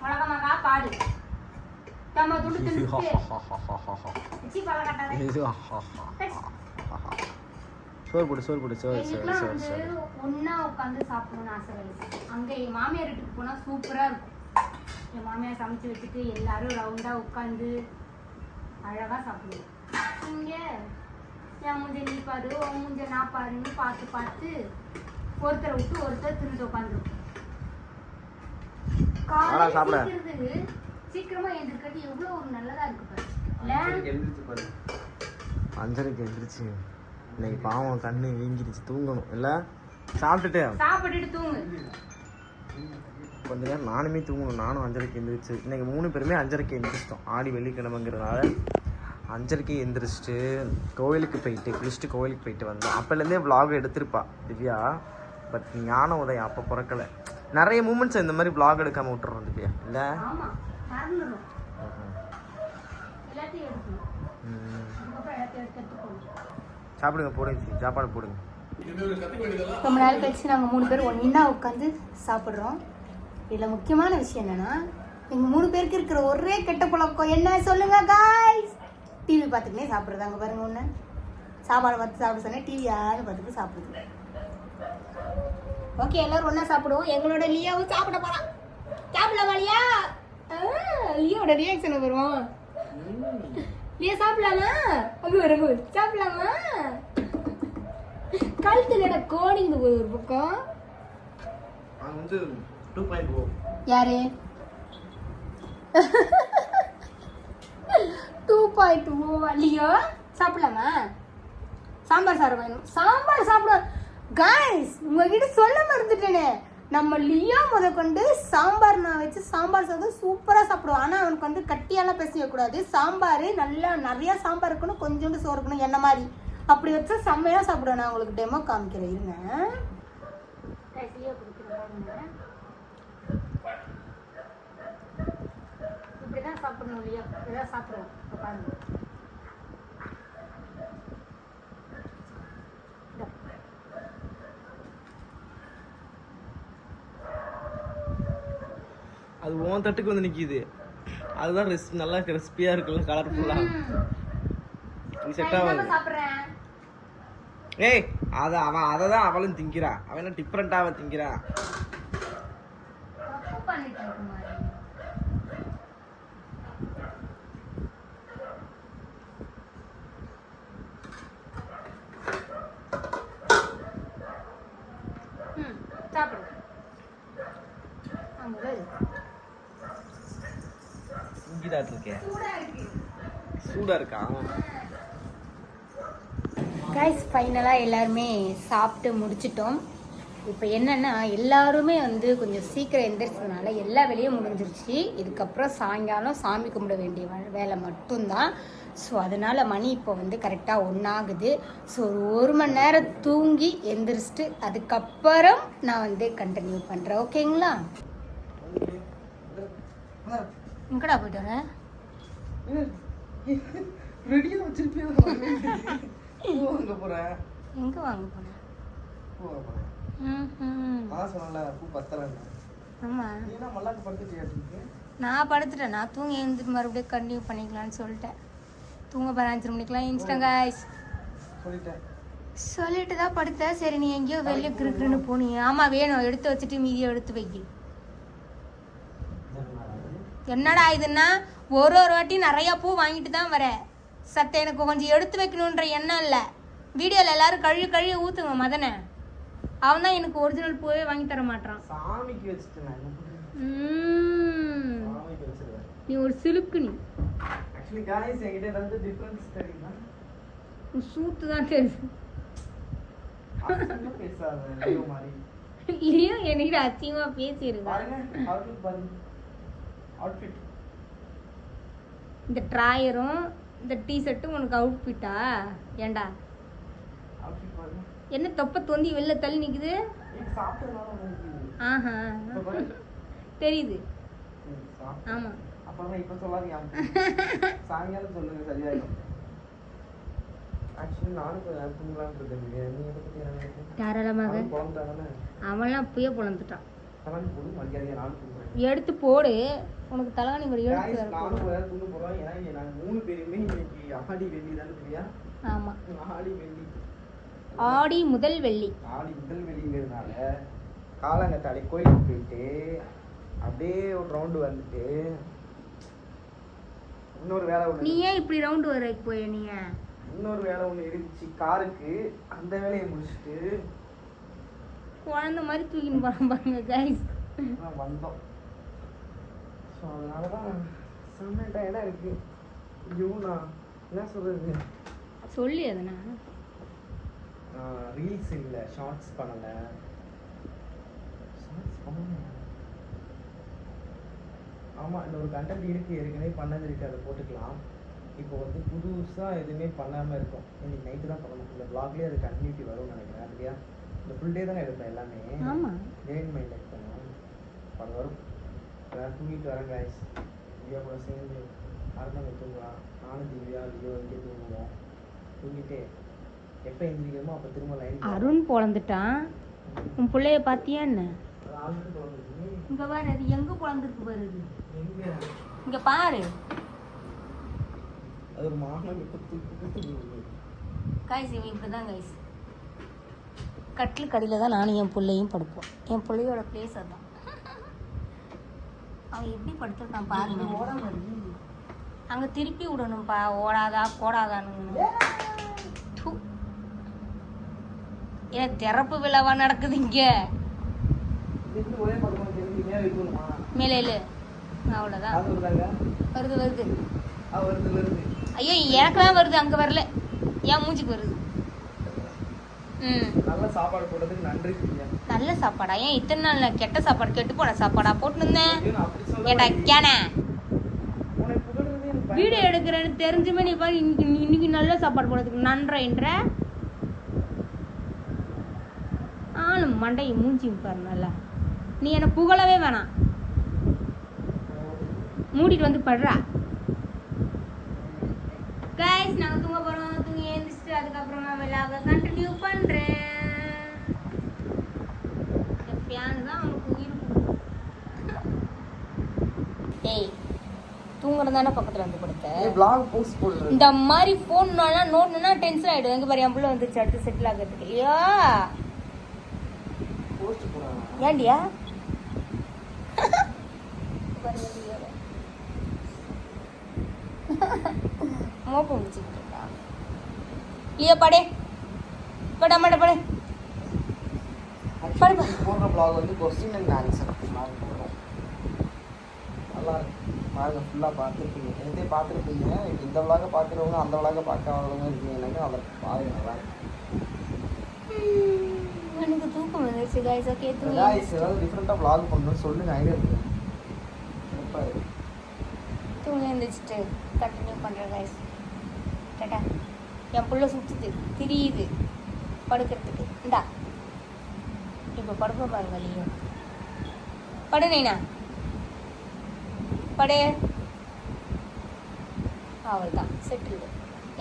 உலகமாக பாடு. தம்ம துண்டு தின்னுட்டு சி பல கட்டாத. சோறு போடு சோறு போடு சோறு எங்களுக்குலாம் வந்து ஒன்னா உட்காந்து சாப்பிடணும்னு ஆசை வருது. அங்க என் மாமியார் வீட்டுக்கு போனா சூப்பரா இருக்கும். என் மாமியார் சமைச்சு வச்சுட்டு எல்லாரும் ரவுண்டா உட்காந்து அழகா சாப்பிடுவோம். இங்க என் மூஞ்ச நீ பாரு உன் மூஞ்ச நான் பாருன்னு பார்த்து பார்த்து ஒருத்தரை விட்டு ஒருத்தர் தின்னு உட்காந்துருக்கும். சீக்கிரமா எந்திரிக்கிறது எவ்வளவு ஒரு நல்லதா இருக்கு பாரு. 5:30 எந்திரிச்சு இன்னைக்கு பாவம் கண்ணு வீங்கிருச்சு தூங்கணும் இல்ல? சாப்பிட்டுட்டு தூங்கு. கொஞ்ச நேரம் நானுமே தூங்கணும். நானும் 5:30 எந்திரிச்சு இன்னைக்கு 3 பேருமே 5:30 எந்திரிச்சிட்டோம். ஆடி வெள்ளிக்கிழமைங்கிறதுனால 5:30 எந்திரிச்சிட்டு கோவிலுக்கு போயிட்டு குளிச்சுட்டு கோவிலுக்கு போயிட்டு வந்தோம். அப்போலேருந்தே vlog எடுத்திருப்பா திவ்யா. பட் ஞான உதயம் அப்போ பிறக்கலை. நிறைய மூமெண்ட்ஸ் இந்த மாதிரி vlog எடுக்காமல் விட்டுறோம் திவ்யா இல்லை? சாப்பிடுங்க போடுங்க சாப்பாடு போடுங்க. ரொம்ப நாள் கழிச்சு நாங்கள் 3 பேர் ஒன்றா உட்காந்து சாப்பிட்றோம். இதில் முக்கியமான விஷயம் என்னன்னா எங்கள் 3 பேருக்கு இருக்கிற ஒரே கெட்ட பழக்கம் என்ன சொல்லுங்க காய்ஸ்? டிவி பார்த்துக்கினே சாப்பிட்றது. பாருங்க ஒன்று சாப்பாடு பார்த்து சாப்பிட சொன்னேன், டிவி யாரும் பார்த்துட்டு சாப்பிடுது. ஓகே எல்லாரும் ஒன்றா சாப்பிடுவோம். எங்களோட லியாவும் சாப்பிட போகிறான். சாப்பிடலாமா லியா? லியோட ரியாக்ஷன் வருவோம். லியா சாப்பிடலாமா? அது வருங்க சாப்பிடலாமா? கழுத்துல கோடிங்க போய் ஒரு பக்கம். யாரு 2.2 லியோ சாப்பிடலாமா? சாம்பார் சாறு வேணும். சாம்பார் சாப்பிட காய்ஸ் உங்ககிட்ட சொல்ல மறந்துட்டேனே, நம்ம லியா முத கொண்டு சாம்பார் நான் வச்சு சாம்பார் சாதம் சூப்பராக சாப்பிடுவோம். ஆனால் அவனுக்கு வந்து கட்டியெல்லாம் பேச வைக்கக்கூடாது. சாம்பார் நல்லா நிறையா சாம்பார் இருக்கணும், கொஞ்சோண்டு சோறு இருக்கணும், என்ன மாதிரி அப்படி வச்சா செம்மையாக சாப்பிடுவேன். நான் உங்களுக்கு டெமோ காமிக்கிறேன் இருங்க. இப்படிதான் சாப்பிடணும் இல்லையா, இப்படிதான் சாப்பிடுவோம். பாருங்க அது உன் தட்டுக்கு வந்து நிக்குது. அதுதான் நல்லா கிறிஸ்பியா இருக்குல்ல, கலர்ஃபுல்லா. நீ செட் ஆகாது. சாப்பிடுறேன். ஏய் அவன் அதை தான் அவளும் திங்கிறா. அவன் டிஃப்ரெண்டா அவன் திங்கிறா. சாப்பிடு. சூடா இருக்கா? கைஸ் ஃபைனலாக எல்லாருமே சாப்பிட்டு முடிச்சிட்டோம். இப்போ என்னென்னா எல்லாருமே வந்து கொஞ்சம் சீக்கிரம் எந்திரிச்சதுனால எல்லா வேலையும் முடிஞ்சிருச்சு. இதுக்கப்புறம் சாயங்காலம் சாமி கும்பிட வேண்டிய வேலை மட்டும்தான். ஸோ அதனால் மணி இப்போ வந்து கரெக்டாக 1 ஆகுது. ஸோ ஒரு மணி நேரம் தூங்கி எந்திரிச்சிட்டு அதுக்கப்புறம் நான் வந்து கண்டினியூ பண்ணுறேன். ஓகேங்களா? எங்கடா போயிட்டு வரேன்? ரெடியா வச்சிருப்பியா? எங்க போறேன்? எங்க வாங்க போறேன்? பூ பத்தல. ஆமா, நான் படுத்துட்டேன். நான் தூங்கி எழுந்துட்டு மறுபடியும் கண்டினியூ பண்ணிக்கலாம்னு சொல்லிட்டேன். தூங்க போற 5 மணிக்கெல்லாம் இன்ஸ்டா காய்ஸ் சொல்லிட்டு தான் படுத்தேன். சரி நீ எங்கேயோ வெளியே கிருக்குன்னு போனீங்க. ஆமா வேணும், எடுத்து வச்சுட்டு மீதியை எடுத்து வைக்க. என்னடா இதுன்னா ஒரு வாட்டி நிறையா பூ வாங்கிட்டு தான் வரேன். சத்த எனக்கு கொஞ்சம் எடுத்து வைக்கணுன்ற எண்ணம் இல்லை. வீடியோவில் எல்லாரும் கழுவி ஊற்றுங்க மதனை. அவன் தான் எனக்கு ஒரிஜினல் பூவே வாங்கி தர மாட்டான். சாமிக்கு வச்சுட்டேன். நீ ஒரு சிலுக்கு. நீ ஆக்சுவலி गाइस என்கிட்ட வந்து டிஃபரன்ஸ் தெரியுமா? சூத்து தான் தெரியுது. அசிங்கமா பேசாத லியோ மாதிரி. லியோ எனக்கு அசிங்கமா பேசிருங்க. பாருங்க அவுட்ஃபிட். இந்த ட்ராயரும் இந்த டீ-ஷர்ட்டும் உனக்கு அவுட்ஃபிட்டா? ஏண்டா அவுட்ஃபிட் பாருங்க. என்ன தொப்ப தொந்தி வெளில தள்ளி நிக்குது? இது சாப்பிட்டனால உங்களுக்கு. ஆஹா தெரியுது. ஆமா அப்புறம் இப்ப சொல்லாதீங்க. சாயங்காலம் சொல்லுங்க சரியாயிடும். ஆக்சுவலி நானும் தூங்கலாம்னு இருக்கேன். நீ எதை பத்தி என்ன நினைக்கிறீங்க? தாராளமாக. அவன்லாம் புய பொழந்துட்டான். தலானி போடு, மரியாதையா நானும் தூங்குறேன். எடுத்து போடு. உனக்கு தலானி ஒரு எடுத்து வர. நானும் வேற தூங்க போறோம். ஏன்னா நாங்க 3 பேருமே இன்னைக்கு ஆடி வெள்ளி தானே தெரியா? ஆமா, ஆடி வெள்ளி. ஆடி முதல் வெள்ளி. ஆடி முதல் வெள்ளிங்கிறதுனால காலங்கத்தாடி கோயிலுக்கு போயிட்டு அப்படியே ஒரு ரவுண்டு வந்துட்டு இன்னொரு வேலை ஒன்று. நீ ஏன் இப்படி ரவுண்டு வர போய்? நீ இன்னொரு வேலை ஒன்று இருந்துச்சு காருக்கு. அந்த வேலையை முடிச்சுட்டு குழந்தை மாதிரி தூக்கின்னு போகிறோம் பாருங்க கைஸ். வந்தோம். ஸோ அதனால தான் செம்ம டயர்டாக இருக்கு. ஐயோ நான் என்ன சொல்கிறது சொல்லி அதனா ரீல்ஸ் இல்லை, ஷார்ட்ஸ் பண்ணலை. ஆமாம், இந்த ஒரு கண்டென்ட் இருக்குது, ஏற்கனவே பண்ணது இருக்குது, அதை போட்டுக்கலாம். இப்போ வந்து புதுசாக எதுவுமே பண்ணாமல் இருக்கும். இன்னைக்கு நைட்டு தான் பண்ணணும். இந்த வ்ளாக்லேயே அது கண்டினியூட்டி வரும்னு நினைக்கிறேன். அதுலையா இந்த ஃபுல் டே தானே எடுப்பேன் எல்லாமே. ஆமாம், டே இன் மைண்ட் எடுக்கணும். அது வரும். நான் தூங்கிட்டு வரேன் காய்ஸ். திவ்யா கூட சேர்ந்து அரண்மனை தூங்குறான். நானும் திவ்யா லியோ இங்கே தூங்குவோம். தூங்கிட்டு எப்போ எந்திரிக்கிறோமோ அப்போ திரும்ப லைன். அருண் பொழந்துட்டான். உன் பிள்ளைய பார்த்தியா என்ன? ஆல்ரெடி குழந்தைக்கு இங்கே பாரு, அது எங்கே பொழந்துருக்கு பாரு. எங்கே இங்கே பாரு. அது ஒரு மாமன் கைஸ், இவன் இப்படி தான் கைஸ். கட்டில் கடியில் தான் நானும் என் பிள்ளையும் படுப்போம். என் பிள்ளையோட பிளேஸ் அதுதான். அவன் எப்படி படுத்துருக்கான் பாருங்க. அங்கே திருப்பி விடணும்ப்பா. ஓடாதா போடாதான்னு. ஏன் திறப்பு விழாவா நடக்குது இங்கே? மேலே இல்லை, அவ்வளோதான். வருது வருது. ஐயோ எனக்கு தான் வருது, அங்கே வரல. ஏன் மூஞ்சிக்கு வருது? ம். நல்ல சாப்பாடு போட்டதுக்கு நன்றி பிரியா. நல்ல சாப்பாடா? ஏன் இத்தனை நாள் நான் கெட்ட சாப்பாடு கெட்டு போன சாப்பாடா போட்டு இருந்தேன்? ஐயோ, நான் அப்படி சொல்ல ஏடா வரலையே. கேனே உன்னை புகழ்றது எனக்கு பயமா வீடியோ எடுக்கிறேன்னு தெரிஞ்சுமே நீ பாரு இன்னைக்கு நல்ல சாப்பாடு போடுறதுக்கு நன்றன்ற ஆளு மண்டையை மூஞ்சி பாரு நல்லா. நீ என்னை புகழவே வேணாம், மூடிட்டு வந்து படுறா. கைஸ் நாங்கள் தூங்க போகிறோம். தூங்கி எழுந்திரிச்சிட்டு அதுக்கப்புறம் நான் விழாவை கண்டினியூ பண்ணுறேன். ஃபேன் தான் அவனுக்கு உயிர் கொடுக்கும். ஏய் தூங்குறது தானே பக்கத்தில் வந்து கொடுத்த. ஏய், vlog post போடுறது. இந்த மாதிரி ஃபோன்னாலாம் நோட்னா டென்ஷன் ஆகிடும். எங்கே பாரு என் பிள்ளை வந்துச்சு அடுத்து செட்டில் ஆகிறதுக்கு இல்லையா? Post போடுறாங்க. ஏண்டியா மோப்பம் முடிச்சுக்கிட்டு இருக்கா இல்லையா? படே பட மாட்ட படே. Actually, போடுற vlog வந்து question and answer vlog போடுறோம். நல்லா இருக்கு. பாருங்க, ஃபுல்லாக பார்த்துருப்பீங்க. நேற்றே பார்த்துருப்பீங்க. இந்த vlog பார்க்குறவங்க அந்த vlog பார்க்காதவங்க இருக்கீங்க. எனக்கு அதை பாருங்க, நல்லா இருக்கு. எனக்கு தூக்கம் வந்துருச்சு கைஸ். ஓகே Guys, ஏதாவது டிஃப்ரெண்ட்டாக vlog பண்ணணும்னு சொல்லுங்க, ஐடியா இருக்கு. சூப்பர். தூங்கி எழுந்திரிச்சிட்டு கண்டினியூ பண்ணுறேன் கைஸ். டாடா. என் புள்ள சுற்றுது திரியுது படுக்கிறதுக்கு. இந்தா இப்போ படுப்ப பாருங்க இல்லையோ. படு நைனா படு. அவள் தான் செட்டில்டு.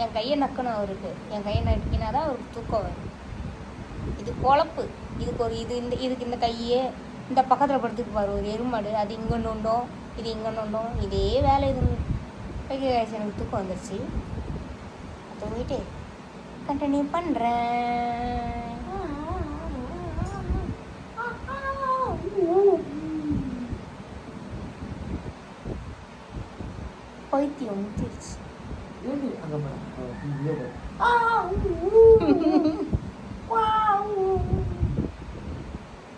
என் கையை நக்கணும் அவருக்கு. என் கையை நக்கினா தான் அவருக்கு தூக்கம் வரும். இது பொழப்பு. இதுக்கு ஒரு இதுக்கு இந்த கையே இந்த பக்கத்தில் படுத்துக்கு பாரு ஒரு எருமாடு. அது இங்கே நோண்டும், இது இங்கே நோண்டும். இதே வேலை இது. ஓகே கைஸ், எனக்கு தூக்கம் வந்துருச்சு. தூங்கிட்டு கண்டினியூ பண்ணுறேன். பைத்தியம் முத்திருச்சு. ஏண்டி அங்கே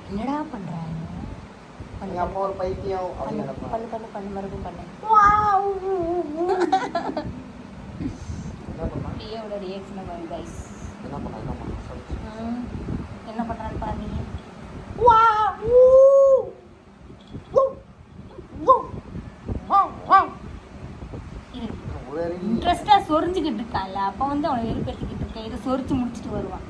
என்னடா பண்றாங்க? எங்கள் அப்பா ஒரு பைத்தியம் அப்படின்னு பண்ணு நினைப்பாங்க. பண்ணு பண்ணு பண்ணு மறுபடியும் பண்ணு. என்ன பண்ணா பிரியாவோட ரியாக்ஷனை பாருங்க கைஸ். என்ன பண்ணா சொல்லு. என்ன பண்றான்னு பாருங்க. ஒரு அறிவு இன்ட்ரெஸ்டா சொரிஞ்சுக்கிட்டு இருக்கான்ல, அப்ப வந்து அவனை வெறுப்பேற்றிக்கிட்டு இருக்கேன். இதை சொரிச்சு முடிச்சுட்டு வருவான்.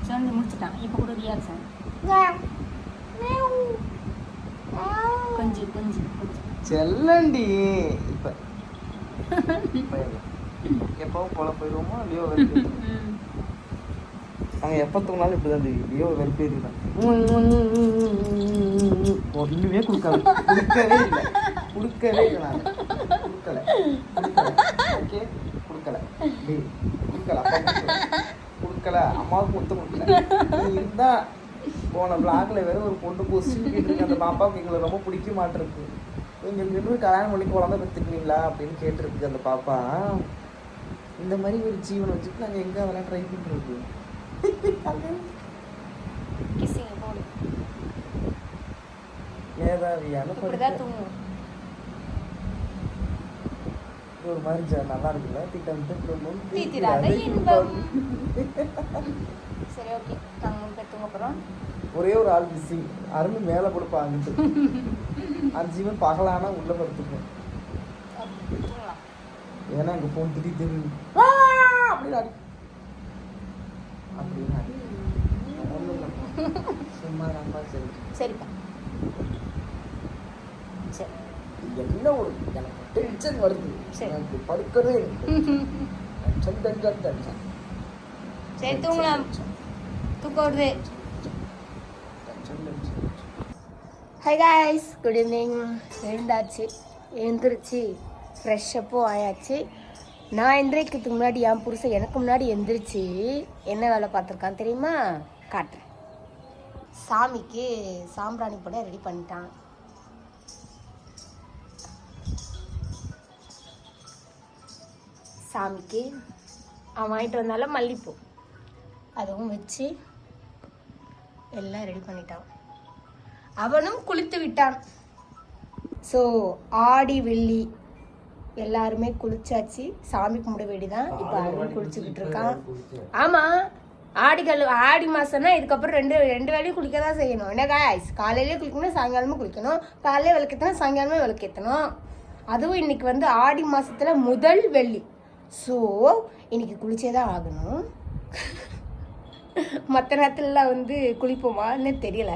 சொரிஞ்சு முடிச்சுட்டான். இப்போ கூட ரியாக்ஷன் கொஞ்சம் கொஞ்சம் கொஞ்சம் செல்லண்டி. இப்போ எப்பவும் போல போயிடுவோமா? லியோ வெறுப்பேறி நாங்கள் எப்போ தூங்கினாலும் இப்படி தான் தெரியும். லியோ வெறுப்பேறி தான். ஒன்றுமே கொடுக்கவே இல்லை நான் கொடுக்கல. ஓகே கொடுக்கல கொடுக்கல. அம்மாவுக்கு முத்தம் கொடுக்கல. இருந்தா போன பிளாக்ல வேற ஒரு பொண்ணு கொஸ்டின் கேட்டிருக்கு. அந்த பாப்பாவுக்கு எங்களை ரொம்ப பிடிக்க மாட்டிருக்கு. எங்களுக்கு இன்னும் கல்யாணம் பண்ணி குழந்தை பெற்றுக்குவீங்களா அப்படின்னு கேட்டிருக்கு அந்த பாப்பா. இந்த மாதிரி ஒரு ஜீவனை வச்சுட்டு நாங்கள் எங்கே அதெல்லாம் ட்ரை பண்ணுறது? கிஸ்ஸிங் போடு. மேதாவியான இப்படிதான் தூங்கும். ஒரு மாதிரி நல்லா இருக்குல்ல. தீத்திராத இன்பம். சரி ஓகே, நாங்கள் 3 பேர் தூங்க போகிறோம். ஒரே ஒரு ஆள் மிஸ்ஸிங். அருண் மேலே கொடுப்பாங்க. அந்த ஜீவன் பகலானா உள்ள படுத்துக்கும். தூங்கலாம். ஏன்னா அங்கே ஃபோன் திடீர்னு அப்படின்னு அடி அப்படின்னு அடி. சும்மா நம்ம சரி சரிப்பா சரி. என்ன ஒரு எனக்கு டென்ஷன் வருது. சரி. எனக்கு படுக்கிறதே டென்ஷன். சரி தூங்கலாம். தூக்கம் வருது. Hi guys, good evening. எழுந்தாச்சு, எழுந்திரிச்சு ஃப்ரெஷ்ஷப்பும் ஆயாச்சு. நான் எந்திரிக்கிறதுக்கு முன்னாடி என் புருஷன் எனக்கு முன்னாடி எந்திரிச்சு என்ன வேலை பார்த்துருக்கான் தெரியுமா? காட்டுறேன். சாமிக்கு சாம்பிராணி போட ரெடி பண்ணிட்டான். சாமிக்கு அவன் வாங்கிட்டு வந்தால மல்லிப்பூ அதுவும் வச்சு எல்லாம் ரெடி பண்ணிட்டான். அவனும் குளித்து விட்டான். ஸோ ஆடி வெள்ளி எல்லாருமே குளிச்சாச்சு, சாமி கும்பிட வேண்டிதான். இப்போ அருண் குளிச்சுக்கிட்டு இருக்கான். ஆமா, ஆடி மாசம்னா இதுக்கப்புறம் ரெண்டு வேலையும் குளிக்க தான் செய்யணும். என்ன காய்ஸ், காலையிலேயே குளிக்கணும், சாயங்காலமும் குளிக்கணும். காலையிலே விளக்கேற்றணும், சாயங்காலமே விளக்கேற்றணும். அதுவும் இன்னைக்கு வந்து ஆடி மாசத்துல முதல் வெள்ளி. ஸோ இன்னைக்கு குளிச்சே தான் ஆகணும். மற்ற நேரத்துலலாம் வந்து குளிப்போமான்னு தெரியல.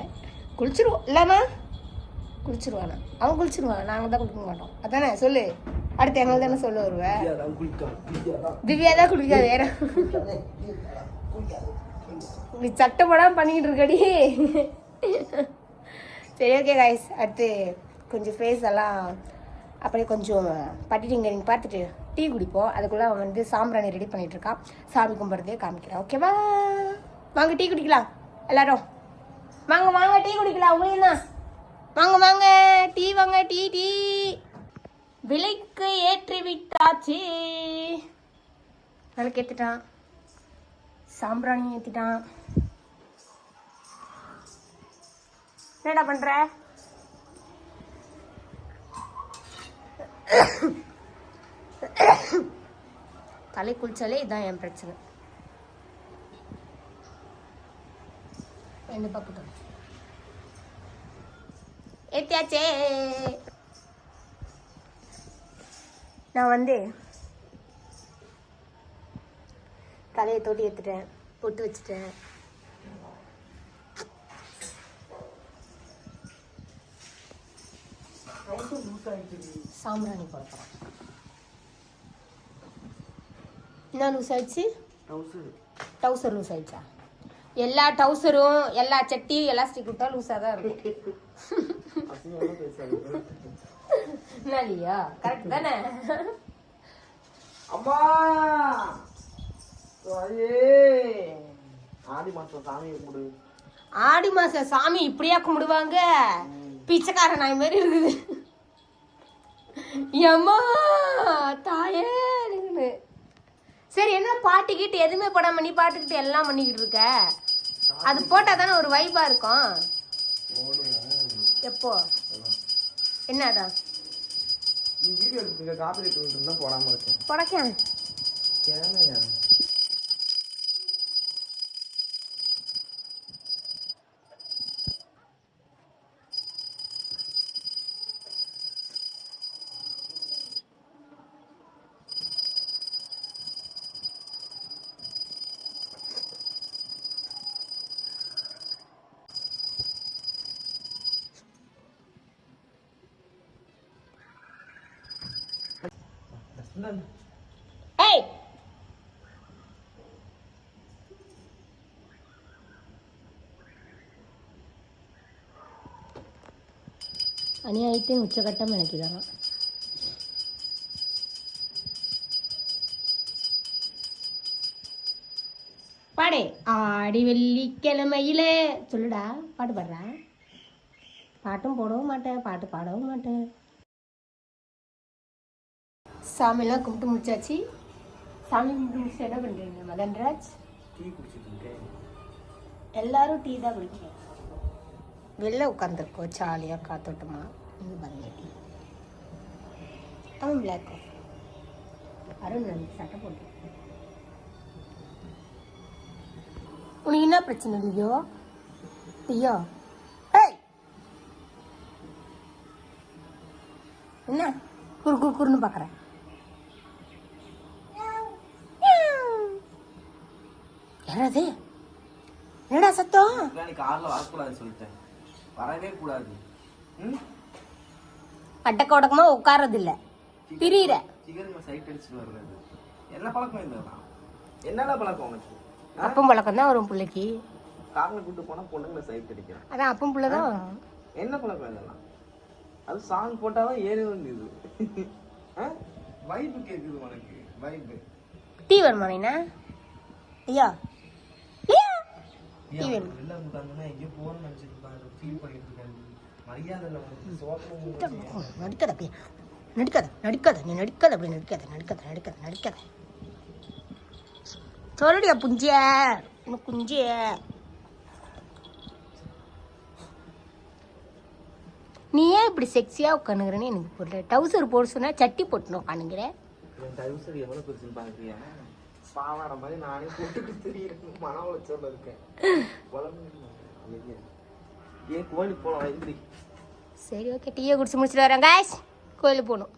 குளிச்சிருவோம் இல்லைண்ணா, குளிச்சிருவானா? அவன் குளிச்சிருவான், நாங்கள் தான் குளிக்க மாட்டோம். அதானே சொல்லு. அடுத்து எங்களை தானே சொல்ல வருவேன். திவ்யா தான் குளிக்காது. வேற நீ சட்டை போடாமல் பண்ணிக்கிட்டு இருக்கடி. சரி, ஓகே கைஸ். அடுத்து கொஞ்சம் ஃபேஸ் எல்லாம் அப்படியே கொஞ்சம் பட்டிட்டிங்க நீங்கள் பார்த்துட்டு டீ குடிப்போம். அதுக்குள்ளே அவன் வந்து சாம்பிராணி ரெடி பண்ணிகிட்டு இருக்கான். சாமி கும்பிட்றதே காமிக்கிறான். ஓகேவா? வாங்க டீ குடிக்கலாம் எல்லாரும். வாங்க வாங்க டீ குடிக்கலாம். உங்களையும் தான் வாங்க வாங்க டீ வாங்க. டீ டீ விலைக்கு ஏற்றி விட்டாச்சு. விலைக்கு ஏற்றிட்டான், சாம்பிராணி ஏற்றிட்டான். என்னடா பண்ற? தலை குளிச்சாலே இதுதான் என் பிரச்சனை. என்ன பக்கம் ஏத்தியாச்சே. நான் வந்து தலையை தோட்டி எடுத்துட்டேன், பொட்டு வச்சுட்டேன். சாம்பிராணி போடுறேன். என்ன லூஸ் ஆயிடுச்சு? டவுசர் லூஸ் ஆயிடுச்சா? எல்லா டவுசரும் எல்லா சட்டியும் எலாஸ்டிக் விட்டா லூஸாக தான் இருக்கும். இல்லையா? கரெக்ட் தானே? அம்மா ஆடி மாசம் சாமி கும்பிடு. ஆடி மாசம் சாமி இப்படியா கும்பிடுவாங்க? பிச்சைக்கார நாய் மாதிரி இருக்குது. அம்மா தாயே. சரி, என்ன பாட்டு கீட்டு எதுவுமே போடாம நீ பாட்டுக்கிட்டு எல்லாம் பண்ணிக்கிட்டு இருக்க? அது போட்டா தானே ஒரு வைபா இருக்கும். எப்போ என்னதான் நீ வீடியோ எடுத்துக்க, காப்பிரைட் இருந்தா போடாம இருக்கேன். படக்கேன் ஏனையா ஏய், அநியாயத்தையும் உச்சகட்டம் நினைக்கிறாங்க. பாடு. ஆடி வெள்ளிக்கிழமையில சொல்லுடா. பாட்டு பாடுறேன். பாட்டும் போடவும் மாட்டேன், பாட்டு பாடவும் மாட்டேன். சாமியெல்லாம் கும்பிட்டு முடிச்சாச்சு. சாமி கும்பிட்டு முடிச்சு என்ன பண்ணுறீங்க மதன்ராஜ்? டீ குடிச்சிட்டு இருக்கேன். எல்லாரும் டீ தான் குடிக்கிறோம். வெளில உட்காந்துருக்கோம் ஜாலியாக காத்தோட்டமா. இங்கே பாருங்க டீ. அவன் பிளாக் காஃபி. அருண் வந்து சட்டை போட்டு. உனக்கு என்ன பிரச்சனை இல்லையோ? ஐயோ என்ன குறுன்னு பார்க்குறேன். யாராவது என்னடா சத்தம்? நீ கார்ல வரக்கூடாது சொல்லிட்டேன், வரவே கூடாது. அட்டக்க உடக்கமா உட்கார்றது இல்ல, திரியிற சைட் அடிச்சுட்டு வர்றது என்ன பழக்கம்? இதெல்லாம் என்னடா பழக்கம் உனக்கு? அப்பம் பழக்கம் தான் வரும் பிள்ளைக்கு. கார்ல கூட்டு போனா பொண்ணுங்களை சைட் அடிக்கிறேன். அதான் அப்பம் பிள்ளை தான். என்ன பழக்கம் இதெல்லாம்? அது சாங் போட்டாதான் ஏறி வந்தது. வைப்பு கேக்குது உனக்கு, வைப்பு. டீ வருமா நீனா? ஐயா டீ வேணும். எங்க போன்னு நினைச்சிட்டு ஃபீல் பண்ணிட்டு இருக்கேன். மரியாதை நடிக்காத நடிக்காத நடிக்காத நீ நடிக்காத அப்படி நடிக்காத நடிக்காத நடிக்காத நடிக்காத. சொல்லுடியா புஞ்சிய குஞ்சிய. நீ ஏன் இப்படி செக்ஸியாக உட்காந்துக்கிறேன்னு எனக்கு புரியல. டவுசர் போட சொன்னால் சட்டி போட்டுன்னு உட்காந்துக்கிறேன். என் டவுசர் எவ்வளோ பெருசுன்னு பார்க்குறியா? பாவாடை மாதிரி நானே போட்டுட்டு தெரியும். மன உளைச்சல் இருக்கேன். ஏன் கோயிலுக்கு போகலாம் எந்திரி. சரி ஓகே, டீயை குடிச்சு முடிச்சுட்டு வரேன் கைஸ். கோயிலுக்கு போகணும்.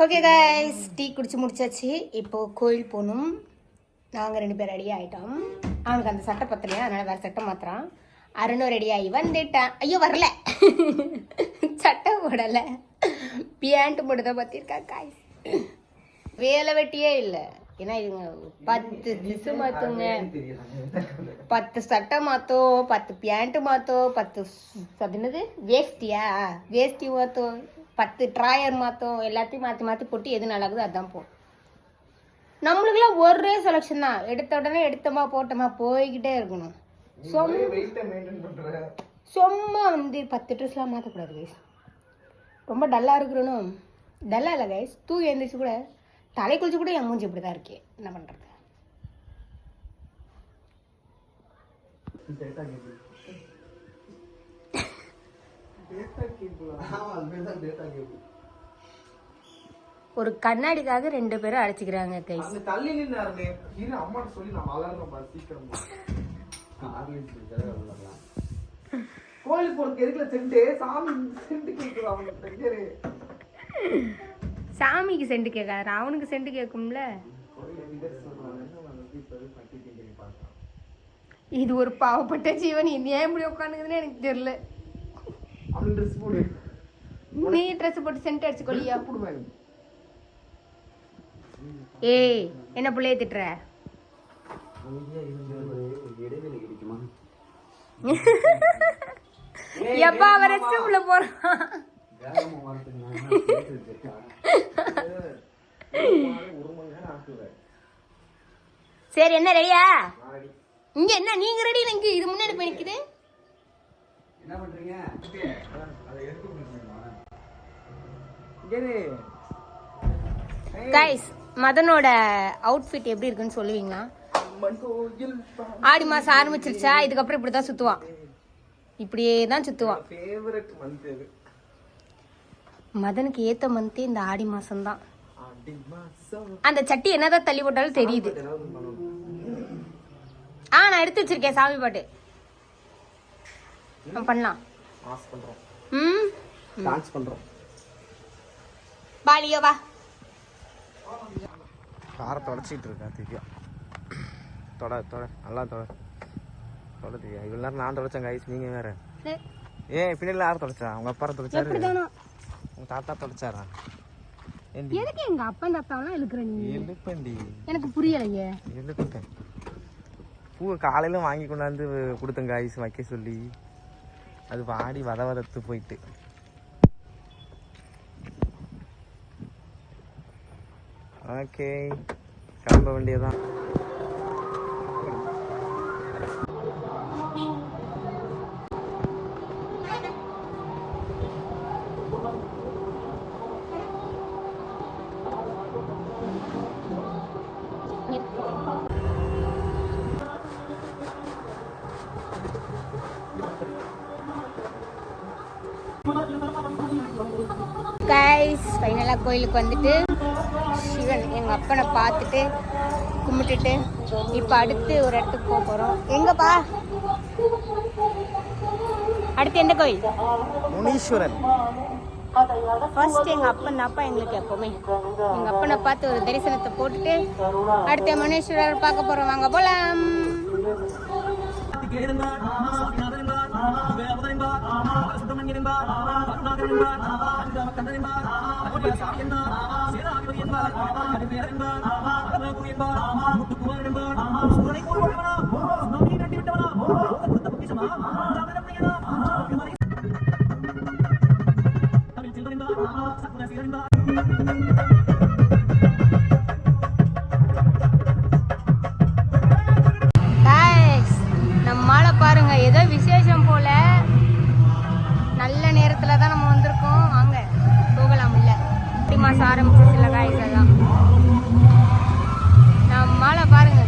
ஓகே கைஸ், டீ குடிச்சு முடிச்சாச்சு. இப்போது கோயில் போகணும். நாங்கள் 2 பேர் ரெடி ஆகிட்டோம். அவனுக்கு அந்த சட்டை பத்தலையா, அதனால் வேறு சட்டை மாற்றுறான். அருணும் ரெடி ஆகி வந்துட்டான். ஐயோ வரல, சட்டை போடலை, பேண்ட் மட்டும் தான் பற்றிருக்கா காய்ஸ். வேலை வெட்டியே இல்லை. ஏன்னா இதுங்க 10 ட்ரெஸ்ஸு மாற்றுங்க, 10 சட்டை மாற்றும், 10 பேண்ட்டு மாற்றும், 10 அது என்னது வேஷ்டி மாற்றும், 10 ட்ராயர் மாற்றும். எல்லாத்தையும் மாற்றி மாற்றி போட்டு எது நல்லாகுதோ அதுதான் போகும். நம்மளுக்குலாம் ஒரே செலெக்ஷன் தான். எடுத்த உடனே எடுத்தோமா போட்டோமா போய்கிட்டே இருக்கணும். சும்மா வந்து 10 ட்ரெஸ்லாம் மாற்றக்கூடாது கைஸ். ரொம்ப டல்லாக இருக்கிறனும். டல்லாக இல்லை கைஸ், தூங்கி எழுந்திரிச்சு கூட தலை குளிச்சு கூட என் மூஞ்சி இப்படி தான் இருக்கே. என்ன பண்ணுறது? ஒரு கண்ணாடிக்காக 2 பேரும் அடிச்சுக்கிறாங்க கைஸ். தள்ளி நின்று இரு அம்மாட்ட சொல்லி நான் வளர்றேன் சீக்கிரம். கோயிலுக்கு போறதுக்கு எதுக்குல செண்டு சாமி செண்டு கேட்குறான் அவனுக்கு. சாமிக்கு செண்டு கேட்காது, அவனுக்கு செண்டு கேட்கும்ல. இது ஒரு பாவப்பட்ட ஜீவன். ஏன் இப்படி உட்காந்துக்குதுன்னு எனக்கு தெரியல. நீ ட்ரெஸ் போட்டு சென்ட் அடிச்சு கொள்ளியா? ஏய் என்ன பிள்ளைய திட்டுற? எப்பா அவன் ரெஸ்ட் ரூம்ல போறான். சரி என்ன ரெடியா? இங்க என்ன நீங்க ரெடி? இங்க இது முன்னாடி போய் நிக்குது. என்ன பண்றீங்க? கைஸ், மதனோட அவுட்ஃபிட் எப்படி இருக்குன்னு சொல்லுவீங்களா? ஆடி மாசம் ஆரம்பிச்சிருச்சா, இதுக்கப்புறம் இப்படிதான் சுத்துவான். இப்படியே தான் சுத்துவான். மதனுக்கு ஏத்த மந்த் இந்த ஆடி மாசம் தான். அந்த சட்டி என்னதான் தள்ளி போட்டாலும் தெரியுது. நான் எடுத்து வச்சிருக்கேன் சாமி பாட்டு. பண்ணலாம். டான்ஸ் பண்றோம். பாலியோ வா. காரை தொடச்சிட்டு இருக்கா திவ்யா. தொட நல்லா தொட திவ்யா. இவ்வளவு நேரம் நான் தொடச்சேன் கைஸ், நீங்க வேற. ஏன் பின்னாடி யார் தொடச்சா? உங்க அப்பா தொடச்சாரு, உங்க தாத்தா தொடச்சாரா? எதுக்கு எங்க அப்பா தாத்தாவெல்லாம் இழுக்குற நீ? இழுப்பண்டி, எனக்கு புரியலையே. இழுத்துட்டேன். பூவை காலையில வாங்கி கொண்டாந்து கொடுத்தேன் கைஸ் வைக்க சொல்லி. அது வாடி வதத்து போயிட்டு. ஓகே கிளம்ப வேண்டியதான். கைஸ் ஃபைனலாக கோயிலுக்கு வந்துட்டு சிவன் எங்கள் அப்பனை பார்த்துட்டு கும்பிட்டுட்டு இப்போ அடுத்து ஒரு இடத்துக்கு போக போகிறோம். எங்கப்பா அடுத்து எந்த கோயில்? முனீஸ்வரன். ஃபர்ஸ்ட் எங்கள் அப்பா எங்களுக்கு எப்போவுமே எங்கள் அப்பனை பார்த்து ஒரு தரிசனத்தை போட்டுட்டு அடுத்த முனீஸ்வரர் பார்க்க போகிறோம். வாங்க போகலாம். நம்மால பாருங்க ஏதோ விசேஷம் போல நல்ல நேரத்துல தான் நம்ம வந்திருக்கோம். வாங்க போகலாம். இல்ல ஆடி மாசம் ஆரம்பிச்சு சில காய்கள்லாம் நம்மால பாருங்க.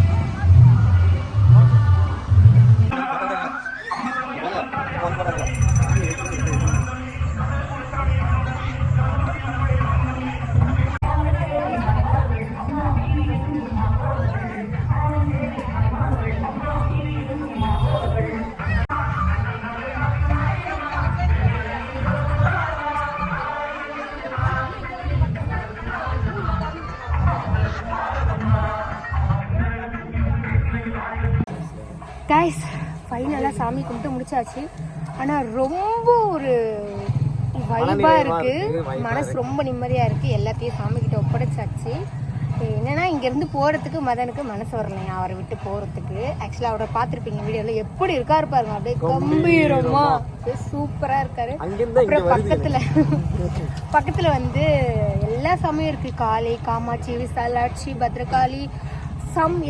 கைஸ் ஃபைனலாக சாமி கும்பிட்டு முடிச்சாச்சு. ஆனால் ரொம்ப ஒரு வைபாக இருக்குது, மனசு ரொம்ப நிம்மதியாக இருக்குது. எல்லாத்தையும் சாமிக்கிட்ட ஒப்படைச்சாச்சு. என்னன்னா இங்கேருந்து போகிறதுக்கு மதனுக்கு மனசு வரலையா அவரை விட்டு போகிறதுக்கு. ஆக்சுவலாக அவரை பார்த்துருப்பீங்க வீடியோவில், எப்படி இருக்காரு பாருங்க, அப்படியே கம்பீரமா சூப்பராக இருக்காரு. அப்புறம் பக்கத்தில் வந்து எல்லா சாமியும் இருக்குது. காளி, காமாட்சி, விசாலாட்சி, பத்ரகாளி,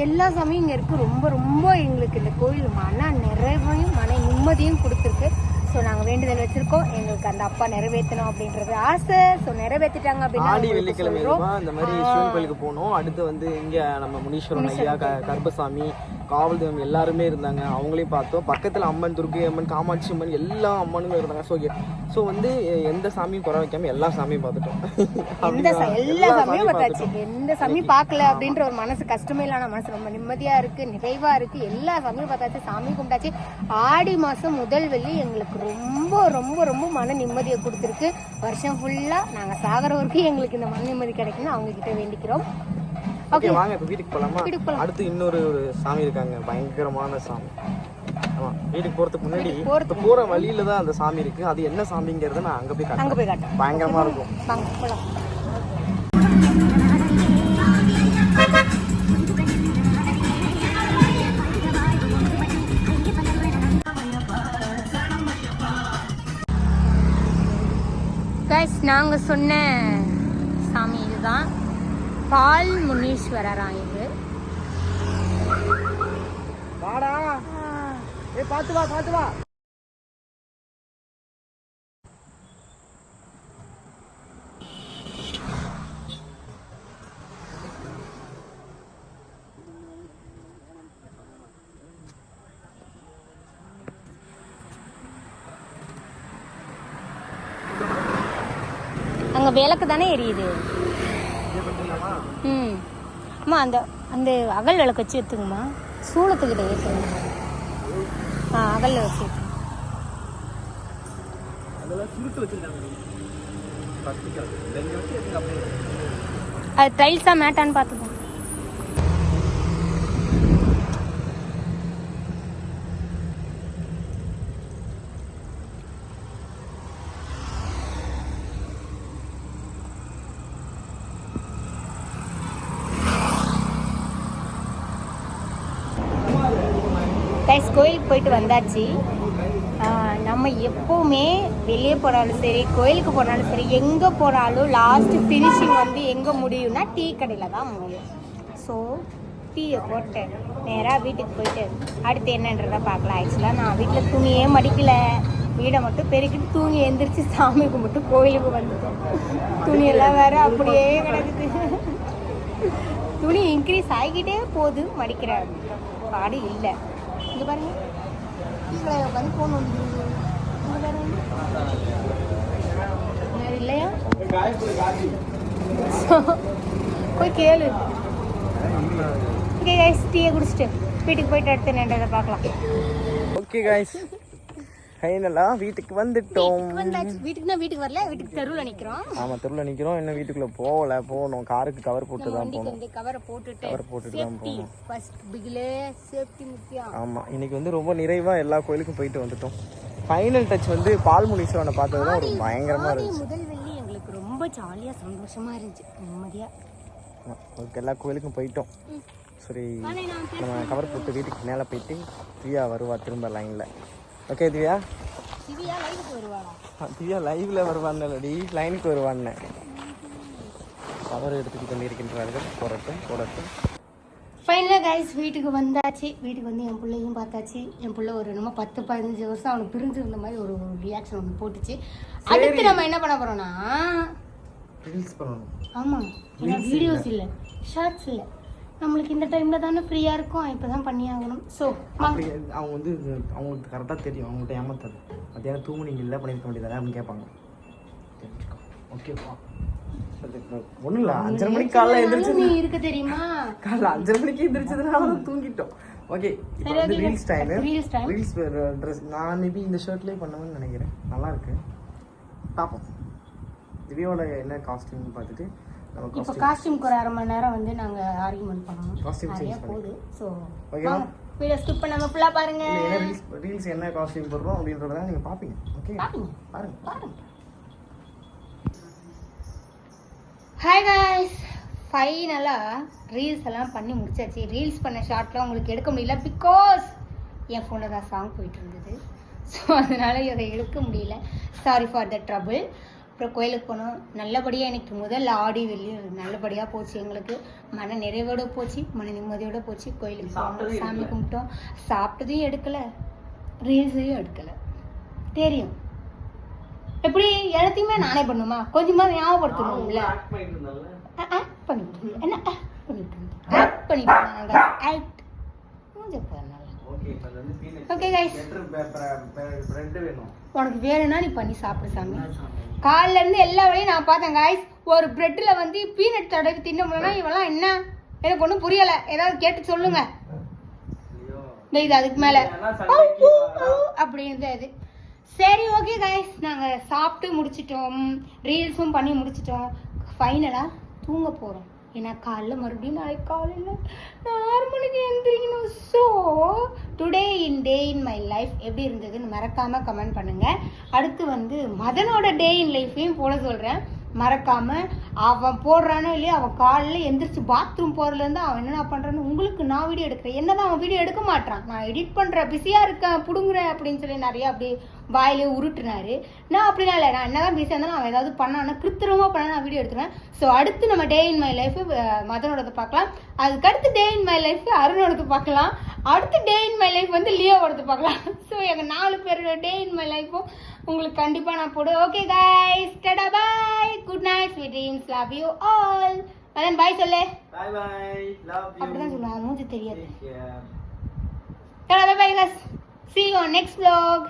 எல்லா சாமியும் இங்கே இருக்குது. ரொம்ப ரொம்ப எங்களுக்கு இந்த கோயில் மன நிறைவையும் மன நிம்மதியும் கொடுத்துருக்கு. ஸோ நாங்கள் வேண்டுதல் வச்சுருக்கோம், எங்களுக்கு அந்த அப்பா நிறைவேற்றணும் அப்படின்றது ஆசை. ஸோ நிறைவேற்றிட்டாங்க அப்படின்னா வெள்ளிக்கிழமை இந்த மாதிரி சிவன் கோயிலுக்கு போனோம். அடுத்து வந்து இங்கே நம்ம முனீஸ்வரன் ஐயா, கர்ப்பசாமி, காவல் தெய்வம் எல்லாருமே இருந்தாங்க, அவங்களையும் பார்த்தோம். பக்கத்தில் அம்மன், துர்க்கை அம்மன், காமாட்சி அம்மன் எல்லா அம்மனுமே இருந்தாங்க. ஸோ வந்து எந்த சாமியும் குறை வைக்காம எல்லா சாமியும் பார்த்துட்டோம். எல்லா சாமியும் பார்த்தாச்சு. எந்த சாமியும் பார்க்கல அப்படின்ற ஒரு மனசு கஷ்டமே இல்லாம மனசு ரொம்ப நிம்மதியாக இருக்குது, நிறைவாக இருக்குது. எல்லா சாமியும் பார்த்தாச்சு, சாமி கும்பிட்டாச்சு. ஆடி மாதம் முதல் வெள்ளி எங்களுக்கு ரொம்ப ரொம்ப ரொம்ப மன நிம்மதியை கொடுத்துருக்கு. வருஷம் ஃபுல்லாக நாங்கள் சாகர வரைக்கும் எங்களுக்கு இந்த மன நிம்மதி கிடைக்குன்னு அவங்க கிட்ட வேண்டிக்கிறோம். ஓகே வாங்க இப்போ வீட்டுக்கு போகலாமா? அடுத்து இன்னொரு சாமி இருக்காங்க, பயங்கரமான சாமி. ஆமாம், வீட்டுக்கு போகிறதுக்கு முன்னாடி போகிற வழியில தான் அந்த சாமி இருக்குது. அது என்ன சாமிங்கிறத நான் அங்கே போய் காட்டுறேன். பயங்கரமாக இருக்கும். கைஸ் நாங்கள் சொன்ன சாமி இதுதான், பால் முனீஸ்வரரா இது. வாடா, பார்த்து வா, பார்த்து வா. அங்கே விளக்கு தானே எரியுது. அம்மா அந்த அந்த அகல் விளக்கு வச்சு எடுத்துங்கம்மா, சூளத்துக்கிட்ட ஏற்றுங்க. அகல் வச்சு அது டைல்ஸா மேட்டான்னு பார்த்துக்கோ. கைஸ் கோயிலுக்கு போயிட்டு வந்தாச்சு. நம்ம எப்போவுமே வெளியே போனாலும் சரி, கோயிலுக்கு போனாலும் சரி, எங்கே போனாலும் லாஸ்ட்டு ஃபினிஷிங் வந்து எங்கே முடியும்னா டீ கடையில் தான் முடியும். ஸோ டீயை போட்டு நேராக வீட்டுக்கு போயிட்டு அடுத்து என்னன்றதை பார்க்கலாம். ஆக்சுவலாக நான் வீட்டில் துணியே மடிக்கலை, வீடை மட்டும் பெருக்கிட்டு தூங்கி எழுந்திரிச்சு சாமி கும்பிட்டு கோயிலுக்கு வந்துட்டோம். துணியெல்லாம் வேறு அப்படியே கிடக்குது. துணி இன்க்ரீஸ் ஆகிக்கிட்டே போகுது, மடிக்கிற பாடு இல்லை. இங்கே பாருங்க, இவ்வளோ உட்காந்து ஃபோன் வந்துடுது. இங்கே பாருங்க இல்லையா, போய் கேளு. ஓகே கைஸ், டீயை குடிச்சிட்டு வீட்டுக்கு போயிட்டு அடுத்து என்னன்றதை பார்க்கலாம். ஓகே கைஸ், ஃபைனலாக வீட்டுக்கு வந்துட்டோம். வீட்டுக்கு வரல, வீட்டுக்கு தெருவில் நிற்கிறோம். ஆமாம், தெருவில் நிற்கிறோம். இன்னும் வீட்டுக்குள்ளே போகணும். காருக்கு கவர் போட்டு தான் போகணும். கவரை போட்டுட்டு தான் போகணும். ஃபர்ஸ்ட் பிகிலே சேஃப்டி முக்கியம். ஆமாம், இன்னைக்கு வந்து ரொம்ப நிறைவாக எல்லா கோயிலுக்கும் போயிட்டு வந்துட்டோம். ஃபைனல் டச் வந்து பால்முனீஸ்வரனை பார்த்தது தான் ஒரு பயங்கரமாக இருந்துச்சு. முதல் வெள்ளி எங்களுக்கு ரொம்ப ஜாலியாக சந்தோஷமாக இருந்துச்சு, நிம்மதியாக. ஓகே, எல்லா கோயிலுக்கும் போயிட்டோம். சரி, நம்ம கவர் போட்டு வீட்டுக்கு மேலே போயிட்டு திவ்யா வருவா திரும்ப லைனில். ஓகே திவ்யா, திவ்யா லைவ்ல வருவான்னு லைனுக்கு வருவான்னு கவர் எடுத்துக்கிட்டு கொண்டிருக்கின்றார்கள். போடட்டும். ஃபைனலாக கைஸ் வீட்டுக்கு வந்தாச்சு. வீட்டுக்கு வந்து என் பிள்ளையும் பார்த்தாச்சு. என் பிள்ளை ஒரு நம்ம 10-15 வருஷம் அவனுக்கு பிரிஞ்சிருந்த மாதிரி ஒரு ரியாக்ஷன் ஒன்று போட்டுச்சு. அடுத்து நம்ம என்ன பண்ண போறோம்னா ரீல்ஸ் பண்ணணும். ஆமாம், ஏன்னா வீடியோஸ் இல்லை, ஷார்ட்ஸ் இல்லை. நம்மளுக்கு இந்த டைமில் தானே ஃப்ரீயாக இருக்கும், இப்போ தான் பண்ணி ஆகணும். ஸோ அவங்க வந்து அவங்களுக்கு கரெக்டாக தெரியும், அவங்கள்ட்ட ஏமாத்தாது. மத்தியானம் தூங்குனீங்க இல்லை பண்ணியிருக்க வேண்டியதானே அப்படின்னு கேட்பாங்க. தெரிஞ்சுக்கோ. ஓகேப்பா, ஒன்றும் இல்லை, 5:30 மணிக்கு காலைல எழுந்திரிச்சு நீ இருக்க தெரியுமா, காலைல 5:30 மணிக்கு எழுந்திரிச்சதுனால தூங்கிட்டோம். ஓகே, இப்போ வந்து ரீல்ஸ் டைம். ரீல்ஸ் ட்ரெஸ் நான் மேபி இந்த ஷர்ட்லேயே பண்ணுவேன்னு நினைக்கிறேன். நல்லா இருக்கு, பார்ப்போம். திவ்யாவோட என்ன காஸ்டியூம் பார்த்துட்டு இப்போ காஸ்டியூம்க்கு ஒரு 1/2 மணி நேரம் வந்து நாங்கள் ஆர்கியூமெண்ட் பண்ணணும். காஸ்டியூம் நிறைய போகுது. ஸோ ஓகேவா? வீடியோ ஸ்கிப் பண்ணாம ஃபுல்லா பாருங்க. ரீல்ஸ் என்ன காஸ்டியூம் போடுறோம் அப்படின்றத நீங்க பாப்பீங்க. ஓகே பாருங்க. ஹாய் காய்ஸ், ஃபைனலாக ரீல்ஸ் எல்லாம் பண்ணி முடிச்சாச்சு. ரீல்ஸ் பண்ண ஷார்ட்லாம் உங்களுக்கு எடுக்க முடியல பிகாஸ் என் ஃபோனில் தான் சாங் போயிட்டு இருந்தது. ஸோ அதனால் அதை எடுக்க முடியல. Sorry for the trouble. அப்புறம் கோயிலுக்கு போனோம். நல்லபடியாக எனக்கு முதல் ஆடி வெள்ளி நல்லபடியாக போச்சு. எங்களுக்கு மன நிறைவோடு போச்சு, மன நிம்மதியோடு போச்சு. கோயிலுக்கு போனோம், சாமி கும்பிட்டோம். சாப்பிட்டதையும் எடுக்கலை, ரீல்ஸையும் எடுக்கலை. தெரியும் எப்படி எல்லாத்தையுமே நானே பண்ணுமா, கொஞ்சமாக ஞாபகப்படுத்தணும்ல. பண்ணிட்டு என்ன பண்ணிட்டு பண்ணிட்டு ஆக்ட் ஓகே கைஸ். உனக்கு வேணும்னா நீ பண்ணி சாப்பிடு சாமி. காலைல இருந்து எல்லா வழியும் நான் பார்த்தேன் கைஸ். ஒரு பிரெட்டில் வந்து பீனட் தடவி தின்ன முடியலன்னா இவெல்லாம் என்ன, எனக்கு ஒன்றும் புரியலை. ஏதாவது கேட்டு சொல்லுங்க. இது அதுக்கு மேலே அப்படின்னு அது. சரி ஓகே கைஸ், நாங்கள் சாப்பிட்டு முடிச்சிட்டோம், ரீல்ஸும் பண்ணி முடிச்சிட்டோம். ஃபைனலாக தூங்க போகிறோம். ஏன்னா காலைல மறுபடியும் நாளைக்கு காலையில் 6 மணிக்கு எழுந்திரிக்கணும். So today day in my life எப்படி இருந்ததுன்னு மறக்காமல் கமெண்ட் பண்ணுங்கள். அடுத்து வந்து மதனோட டே இன் லைஃப்பையும் போட சொல்கிறேன். மறக்காமல் அவன் போடுறானோ இல்லையா, அவன் காலையில் எந்திரிச்சு பாத்ரூம் போகிறதுலேருந்து அவன் என்னென்ன பண்ணுறான்னு உங்களுக்கு நான் வீடியோ எடுக்கிறேன். என்னதான் அவன் வீடியோ எடுக்க மாட்டான், நான் எடிட் பண்ணுறேன், பிஸியாக இருக்கேன், பிடுங்குறேன் அப்படின்னு சொல்லி நிறையா அப்படி வாயிலே உருட்டுனாரு. நான் அப்படிலாம் இல்லை, நான் என்னதான் பிஸியாக இருந்தாலும் அவன் ஏதாவது பண்ணான்னா கிருத்திரமாக பண்ணா நான் வீடியோ எடுத்துருவேன். ஸோ அடுத்து நம்ம டே இன் மை லைஃப் மதனோடது பார்க்கலாம். அதுக்கு அடுத்து டே இன் மை லைஃப் அருணோடது பார்க்கலாம். அடுத்து டே இன் மை லைஃப் வந்து லியோவோடது பார்க்கலாம். ஸோ எங்கள் 4 பேரோட டே இன் மை லைஃப்பும் உங்களுக்கு கண்டிப்பாக நான் போடுவேன். Okay guys, tata bye, good night, sweet dreams, love you all. Madhan bye சொல்லு. Bye bye, love you. அப்படிதான் சொல்லுவாங்க, மூஞ்சி தெரியாது. Tata bye guys, see you on next vlog.